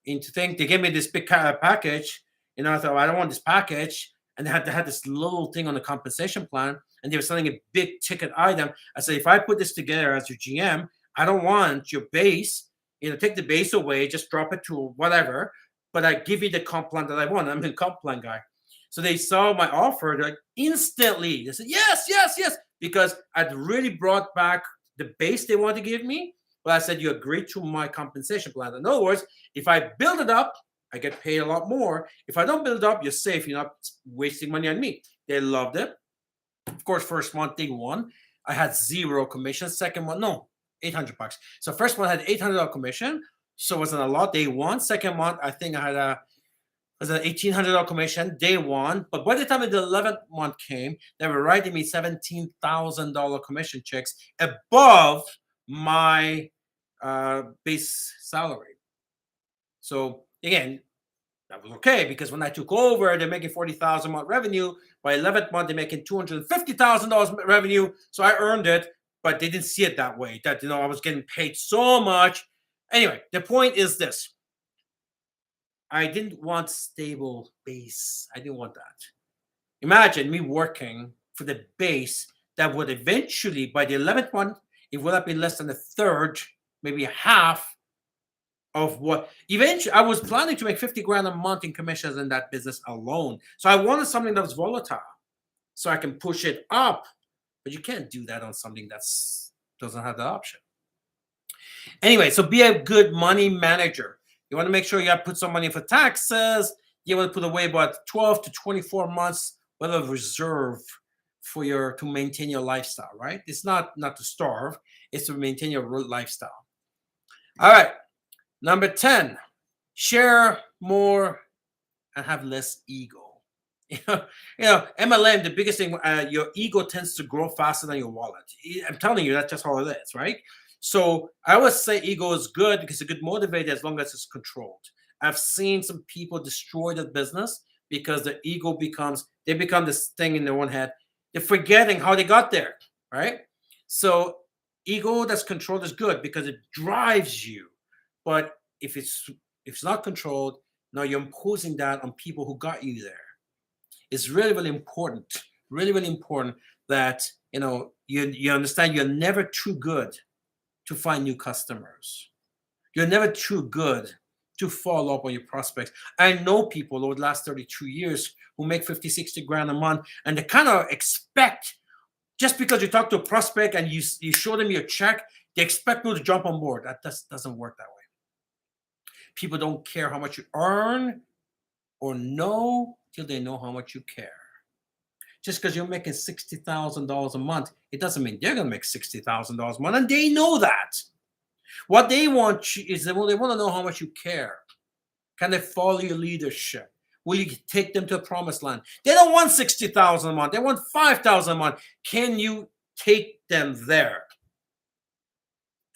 into things. They gave me this big package. I thought, I don't want this package. And they had this little thing on the compensation plan, and they were selling a big ticket item. I said, if I put this together as your GM, I don't want your base. Take the base away, just drop it to whatever. But I give you the comp plan that I want. I'm a comp plan guy. So they saw my offer, like instantly. They said, yes, yes, yes, because I'd really brought back the base they wanted to give me. But I said, you agreed to my compensation plan. In other words, if I build it up, I get paid a lot more. If I don't build it up, you're safe. You're not wasting money on me. They loved it. Of course, first month, day one, I had 0 commission. Second month, no, $800. So first one had $800 commission. So it wasn't a lot. Day one. Second month, I think I had was an $1,800 commission day one. But by the time the 11th month came, they were writing me $17,000 commission checks above my base salary. So again, that was okay, because when I took over, they're making $40,000 month revenue. By 11th month, they're making $250,000 revenue. So I earned it, but they didn't see it that way. That I was getting paid so much. Anyway, the point is this. I didn't want stable base. I didn't want that. Imagine me working for the base that would eventually, by the 11th month, it would have been less than a third, maybe a half of what eventually I was planning to make 50 grand a month in commissions in that business alone. So I wanted something that was volatile so I can push it up. But you can't do that on something that doesn't have the option. Anyway, so be a good money manager. You want to make sure you have put some money for taxes. You want to put away about 12 to 24 months worth of reserve to maintain your lifestyle, right? It's not to starve. It's to maintain your lifestyle. All right. Number 10, share more and have less ego. MLM, the biggest thing, your ego tends to grow faster than your wallet. I'm telling you, that's just how it is, right? So I always say ego is good because it's a good motivator as long as it's controlled. I've seen some people destroy the business because the ego they become this thing in their own head. They're forgetting how they got there, right? So ego that's controlled is good because it drives you. But if it's not controlled, now you're imposing that on people who got you there. It's really, really important, that you understand you're never too good to find new customers. You're never too good to follow up on your prospects. I know people over the last 32 years who make 50, 60 grand a month, and they kind of expect, just because you talk to a prospect and you show them your check, they expect you to jump on board. That doesn't work that way. People don't care how much you earn or know till they know how much you care. Just because you're making $60,000 a month, it doesn't mean they're going to make $60,000 a month, and they know that. What they want is they want to know how much you care. Can they follow your leadership? Will you take them to a promised land? They don't want $60,000 a month. They want $5,000 a month. Can you take them there?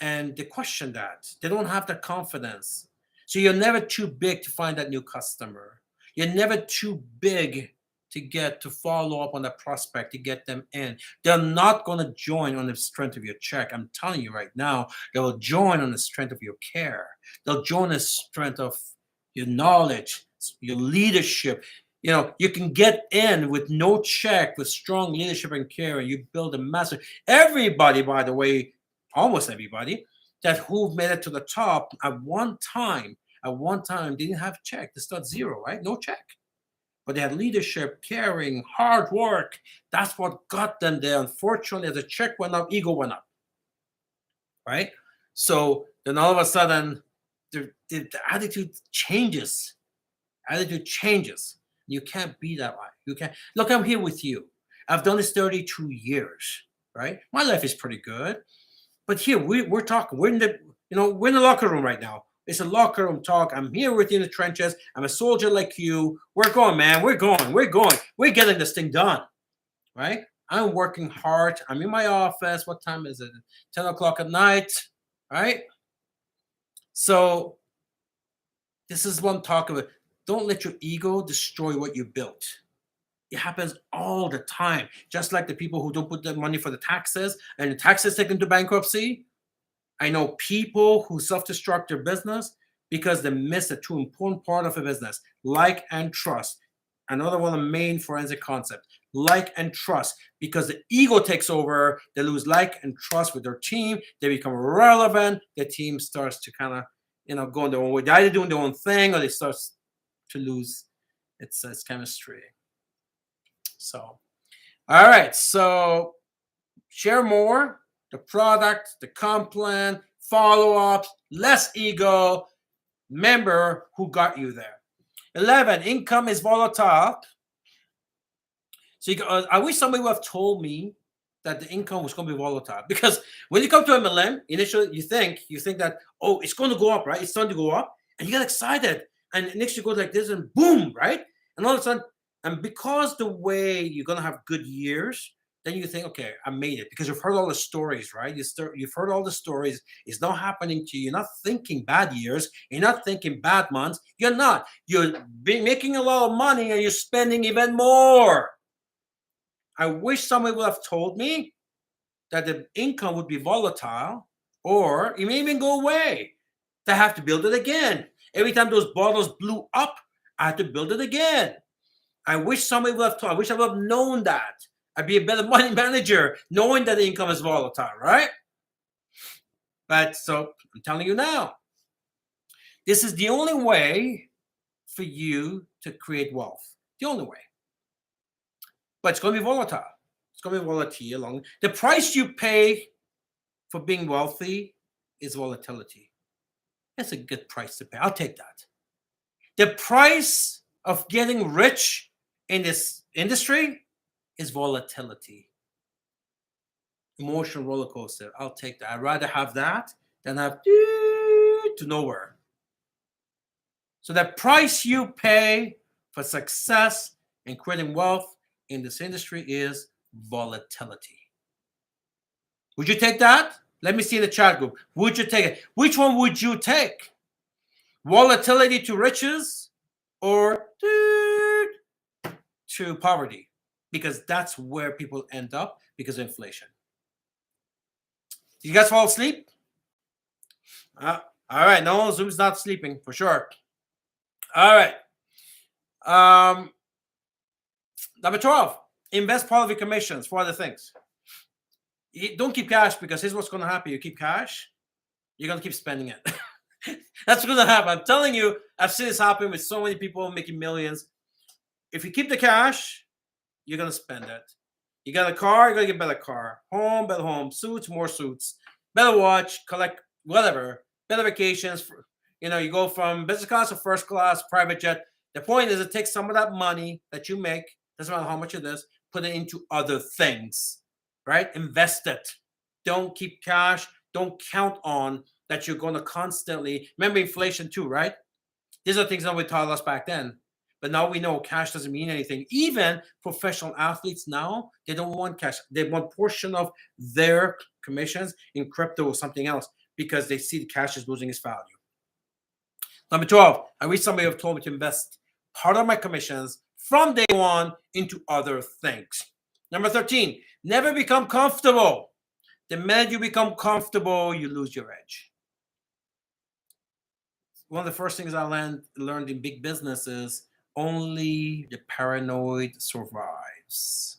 And they question that. They don't have the confidence. So you're never too big to find that new customer. You're never too big to follow up on that prospect, to get them in. They're not going to join on the strength of your check. I'm telling you right now, they will join on the strength of your care. They'll join on the strength of your knowledge, your leadership. You can get in with no check, with strong leadership and care, and you build a massive. Everybody, by the way, almost everybody who made it to the top at one time, didn't have check. They start zero, right? No check. But they had leadership, caring, hard work. That's what got them there. Unfortunately, as the check went up, ego went up, right? So then all of a sudden, the attitude changes. You can't be that way. You can't. Look, I'm here with you. I've done this 32 years, right? My life is pretty good. But here we're talking. We're in the locker room right now. It's a locker room talk. I'm here with you in the trenches. I'm a soldier like you. We're going, man. We're going. We're going. We're getting this thing done, right? I'm working hard. I'm in my office. What time is it? 10 o'clock at night, right? So this is one talk of it. Don't let your ego destroy what you built. It happens all the time. Just like the people who don't put the money for the taxes and the taxes take them to bankruptcy. I know people who self-destruct their business because they miss a too important part of a business, like and trust. Another one of the main forensic concepts, like and trust, because the ego takes over, they lose like and trust with their team, they become irrelevant, the team starts to kind of, go in their own way. They're either doing their own thing or they start to lose its chemistry. So, all right, so share more, the product, the comp plan, follow-ups, less ego. Remember who got you there. 11, income is volatile. So I wish somebody would have told me that the income was going to be volatile, because when you come to MLM, initially you think that, oh, it's going to go up, right? It's starting to go up, and you get excited, and next you go like this, and boom, right? And all of a sudden, and because the way you're going to have good years, then you think, okay, I made it, because you've heard all the stories, right? You've heard all the stories. It's not happening to you. You're not thinking bad years. You're not thinking bad months. You're not. You're making a lot of money, and you're spending even more. I wish somebody would have told me that the income would be volatile, or it may even go away. I have to build it again. Every time those bottles blew up, I had to build it again. I wish somebody would have told. I wish I would have known that. I'd be a better money manager knowing that the income is volatile, right? But so I'm telling you now, this is the only way for you to create wealth. The only way. But it's going to be volatile. It's going to be volatility along. The price you pay for being wealthy is volatility. That's a good price to pay. I'll take that. The price of getting rich in this industry is volatility. Emotional roller coaster. I'll take that. I'd rather have that than have to nowhere. So the price you pay for success and creating wealth in this industry is volatility. Would you take that? Let me see in the chat group. Would you take it? Which one would you take? Volatility to riches or to poverty? Because that's where people end up because of inflation. Did you guys fall asleep? All right. No, Zoom's not sleeping for sure. All right. Number 12, invest part of your commissions for other things. Don't keep cash, because here's what's going to happen. You keep cash, you're going to keep spending it. That's going to happen. I'm telling you, I've seen this happen with so many people making millions. If you keep the cash, you're going to spend it. You got a car, you're going to get a better car. Home, better home. Suits, more suits. Better watch, collect, whatever. Better vacations. You go from business class to first class, private jet. The point is, it takes some of that money that you make, doesn't matter how much it is, put it into other things, right? Invest it. Don't keep cash. Don't count on that you're going to constantly, remember inflation too, right? These are things that we taught us back then. But now we know cash doesn't mean anything. Even professional athletes now, they don't want cash. They want portion of their commissions in crypto or something else, because they see the cash is losing its value. Number 12, I wish somebody would have told me to invest part of my commissions from day one into other things. Number 13, never become comfortable. The minute you become comfortable, you lose your edge. One of the first things I learned in big business is only the paranoid survives.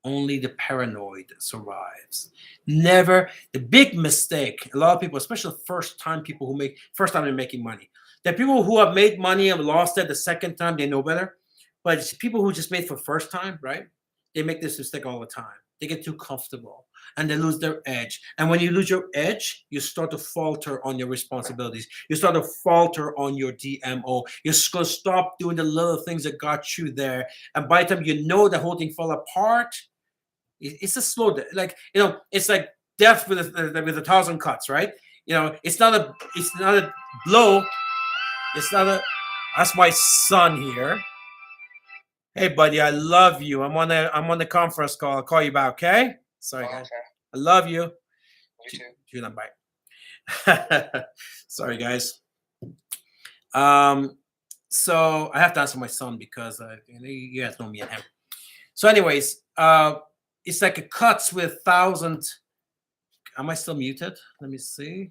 Only the paranoid survives. Never. The big mistake, a lot of people, especially first time they're making money. The people who have made money and lost it the second time, they know better. But it's people who just made for first time, right? They make this mistake all the time. They get too comfortable and they lose their edge. And when you lose your edge, you start to falter on your responsibilities. You start to falter on your DMO. You're going to stop doing the little things that got you there. And by the time you know the whole thing fell apart, it's a slow, it's like death with 1,000 cuts, right? You know, it's not a blow. It's not a. That's my son here. Hey, buddy, I love you. I'm on the conference call. I'll call you back, okay? Sorry, guys. Okay. I love you. You too. You're not bye. Sorry, guys. So I have to answer my son because you guys know me and him. So, anyways, it's like a cuts with 1,000. Am I still muted? Let me see.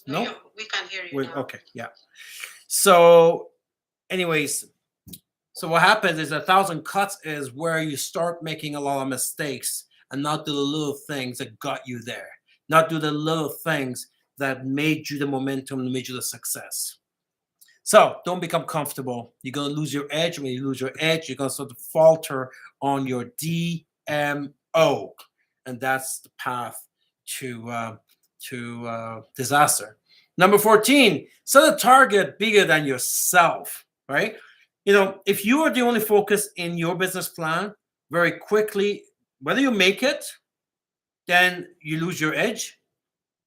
No, we can hear you now. Okay, yeah. So, anyways, so what happens is 1,000 cuts is where you start making a lot of mistakes and not do the little things that got you there. Not do the little things that made you the momentum and made you the success. So don't become comfortable. You're going to lose your edge. When you lose your edge, you're going to start to falter on your DMO. And that's the path to disaster. Number 14, set a target bigger than yourself, right? You know, if you are the only focus in your business plan, very quickly, whether you make it, then you lose your edge.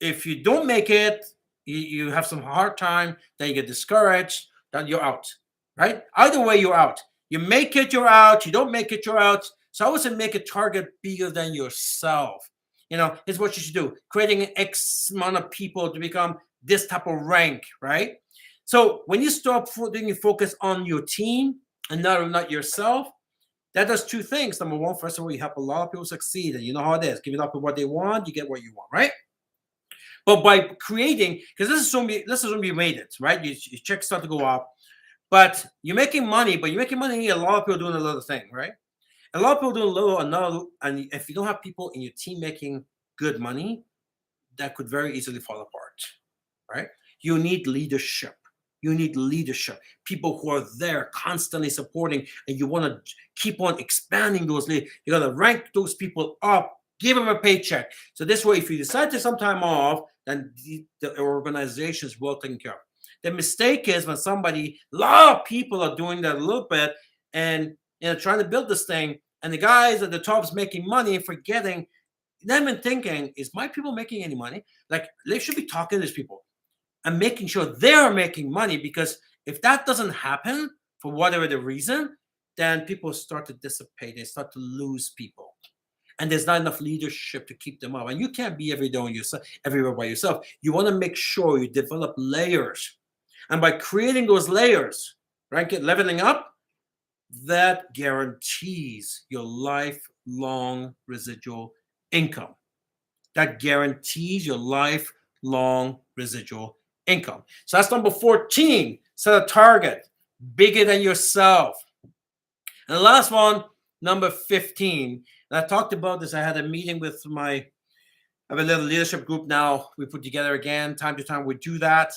If you don't make it, you have some hard time, then you get discouraged, then you're out, right? Either way, you're out. You make it, you're out. You don't make it, you're out. So I would say make a target bigger than yourself. You know, it's what you should do. Creating an X amount of people to become this type of rank, right? So when you stop putting your focus on your team and not yourself, that does two things. Number one, first of all, you help a lot of people succeed. And you know how it is. Give it up with what they want, you get what you want, right? But by creating, because this is when we made it, right? Your checks start to go up, but you're making money. But you're making money. A lot of people doing a little thing, right? A lot of people doing a little another. And if you don't have people in your team making good money, that could very easily fall apart, right? You need leadership. You need leadership. People who are there constantly supporting, and you want to keep on expanding those leaders. You got to rank those people up. Give them a paycheck. So this way, if you decide to take some time off, then the organization is well taken care of. The mistake is when a lot of people are doing that a little bit and trying to build this thing, and the guys at the top is making money, forgetting, not even thinking, is my people making any money? Like, they should be talking to these people and making sure they're making money, because if that doesn't happen for whatever the reason, then people start to dissipate. They start to lose people. And there's not enough leadership to keep them up. And you can't be everywhere by yourself. You want to make sure you develop layers. And by creating those layers, right, leveling up, that guarantees your lifelong residual income. That guarantees your lifelong residual income. So that's number 14. Set a target bigger than yourself. And the last one, number 15. And I talked about this. I had a meeting with I have a little leadership group now. We put together again. Time to time, we do that.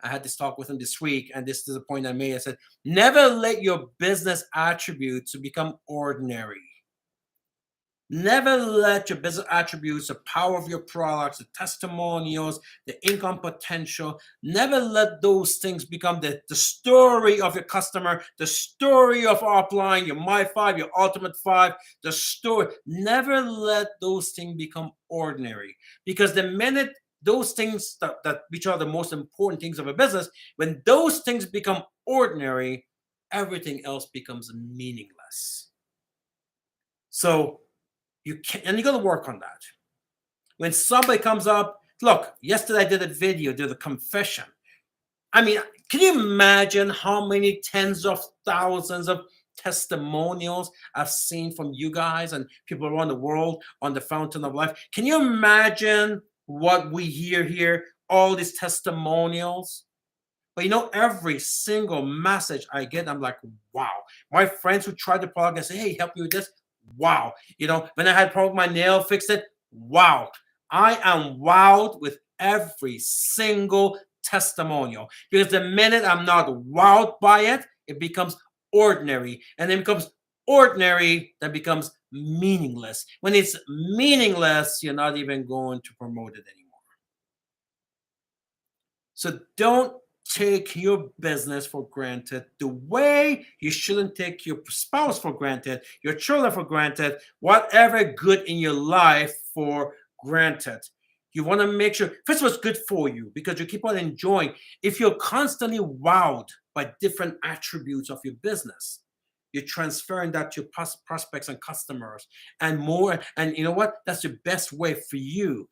I had this talk with him this week, and this is a point I made. I said, never let your business attributes become ordinary. Never let your business attributes, the power of your products, the testimonials, the income potential, never let those things become the story of your customer, the story of Upline, your My 5, your Ultimate 5, the story. Never let those things become ordinary. Because the minute those things that which are the most important things of a business, when those things become ordinary, everything else becomes meaningless. So you got to work on that. When somebody comes up, look, yesterday I did a video, did a confession. I mean, can you imagine how many tens of thousands of testimonials I've seen from you guys and people around the world on the Fountain of Life? Can you imagine what we hear here, all these testimonials? But every single message I get, I'm like, wow. My friends who tried the product, I say, hey, help me with this. Wow. When I had a problem with my nail, fixed it. Wow. I am wowed with every single testimonial, because the minute I'm not wowed by it, it becomes ordinary, and then becomes ordinary, that becomes meaningless. When it's meaningless, you're not even going to promote it anymore. So don't take your business for granted the way you shouldn't take your spouse for granted, your children for granted, whatever good in your life for granted. You want to make sure, first of all, it's good for you because you keep on enjoying. If you're constantly wowed by different attributes of your business, you're transferring that to your prospects and customers and more. And you know what? That's the best way for you,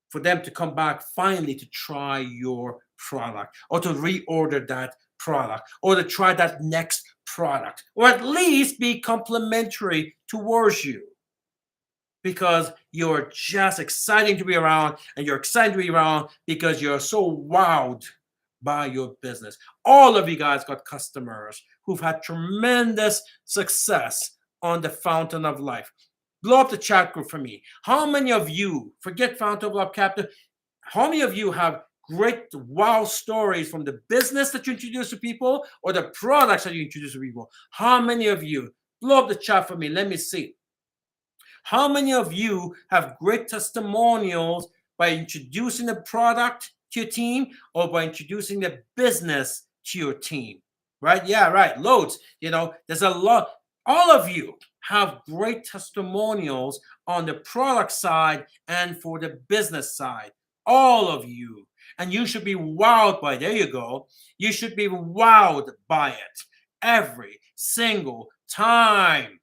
for them to come back finally to try your product or to reorder that product or to try that next product or at least be complimentary towards you, because you're just exciting to be around, and you're excited to be around because you're so wowed by your business. All of you guys got customers who've had tremendous success on the Fountain of Life. Blow up the chat group for me. How many of you, forget Fountain of Life Captain, how many of you have great wow stories from the business that you introduce to people or the products that you introduce to people? How many of you? Blow up the chat for me. Let me see. How many of you have great testimonials by introducing the product to your team or by introducing the business to your team? Right? Yeah, right. Loads. You know, there's a lot. All of you have great testimonials on the product side and for the business side. All of you. And you should be wowed by, there you go. You should be wowed by it every single time.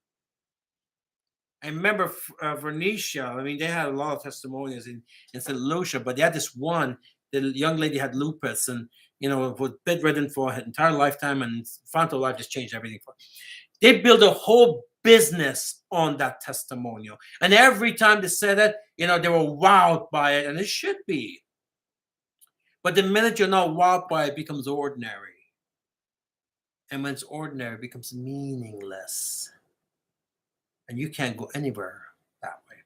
I remember Vernicia. I mean, they had a lot of testimonials in St. Lucia, but they had this one. The young lady had lupus, and was bedridden for her entire lifetime, and Fountain of Life just changed everything for her. They built a whole business on that testimonial, and every time they said it, they were wowed by it, and it should be. But the minute you're not wowed by it, it becomes ordinary, and when it's ordinary, it becomes meaningless. And you can't go anywhere that way.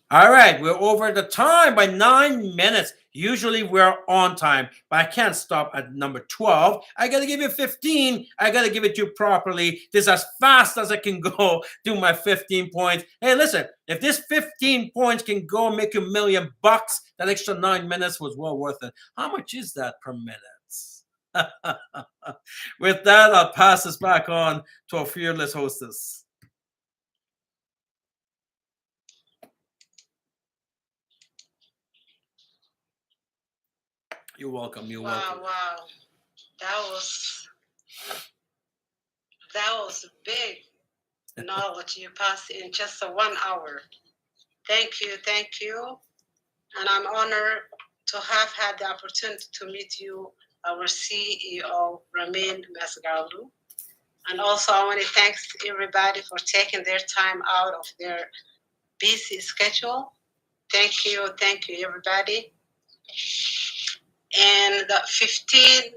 All right, we're over the time by 9 minutes. Usually we're on time, but I can't stop at number 12. I got to give you 15. I got to give it to you properly. This is as fast as I can go, do my 15 points. Hey, listen, if this 15 points can go make you $1 million, that extra 9 minutes was well worth it. How much is that per minute? With that, I'll pass this back on to our fearless hostess. You're welcome. You're welcome. Wow. That was big knowledge you passed in just 1 hour. Thank you. And I'm honored to have had the opportunity to meet you, our CEO, Ramin Masgalu. And also I want to thank everybody for taking their time out of their busy schedule. Thank you, everybody. And the 15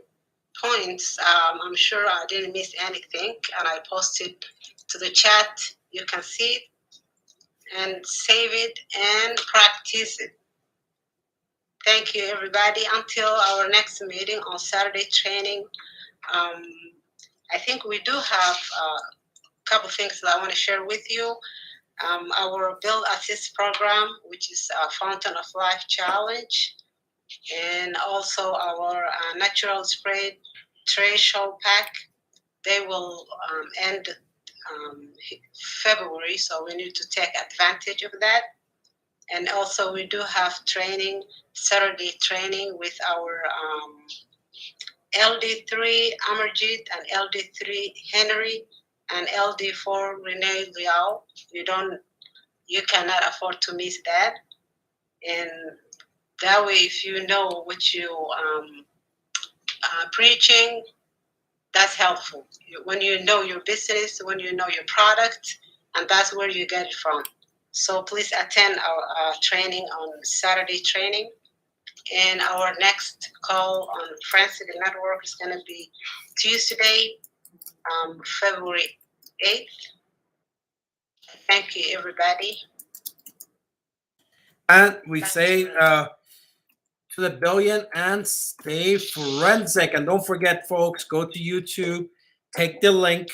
points, I'm sure I didn't miss anything, and I posted to the chat. You can see it and save it and practice it. Thank you, everybody. Until our next meeting on Saturday training, I think we do have a couple things that I want to share with you. Our Build Assist program, which is a Fountain of Life Challenge, and also our natural spray threshold pack. They will end February, so we need to take advantage of that. And also we do have training, Saturday training with our LD3 Amarjit and LD3 Henry and LD4 Renee Liao. You cannot afford to miss that. And that way, if you know what you preaching, that's helpful. When you know your business, when you know your product, and that's where you get it from. So please attend our training on Saturday training. And our next call on Forensic Network is going to be Tuesday, February 8th. Thank you, everybody. And we say to the billion and stay forensic. And don't forget, folks, go to YouTube, take the link,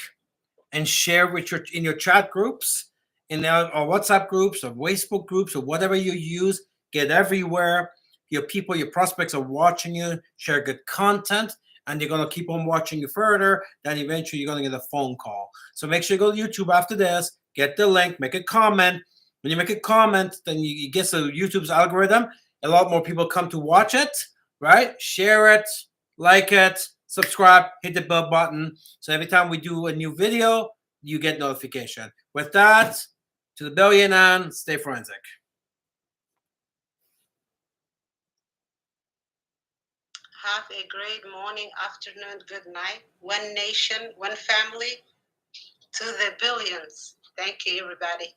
and share with in your chat groups, in our WhatsApp groups or Facebook groups or whatever you use. Get everywhere. Your people, your prospects are watching you. Share good content, and they're going to keep on watching you further. Then eventually you're going to get a phone call. So make sure you go to YouTube after this, get the link, make a comment. When you make a comment, then you get the YouTube's algorithm. A lot more people come to watch it, right? Share it, like it, subscribe, hit the bell button. So every time we do a new video, you get notification. With that, to the billion and stay forensic. Have a great morning, afternoon, good night. One nation, one family, to the billions. Thank you, everybody.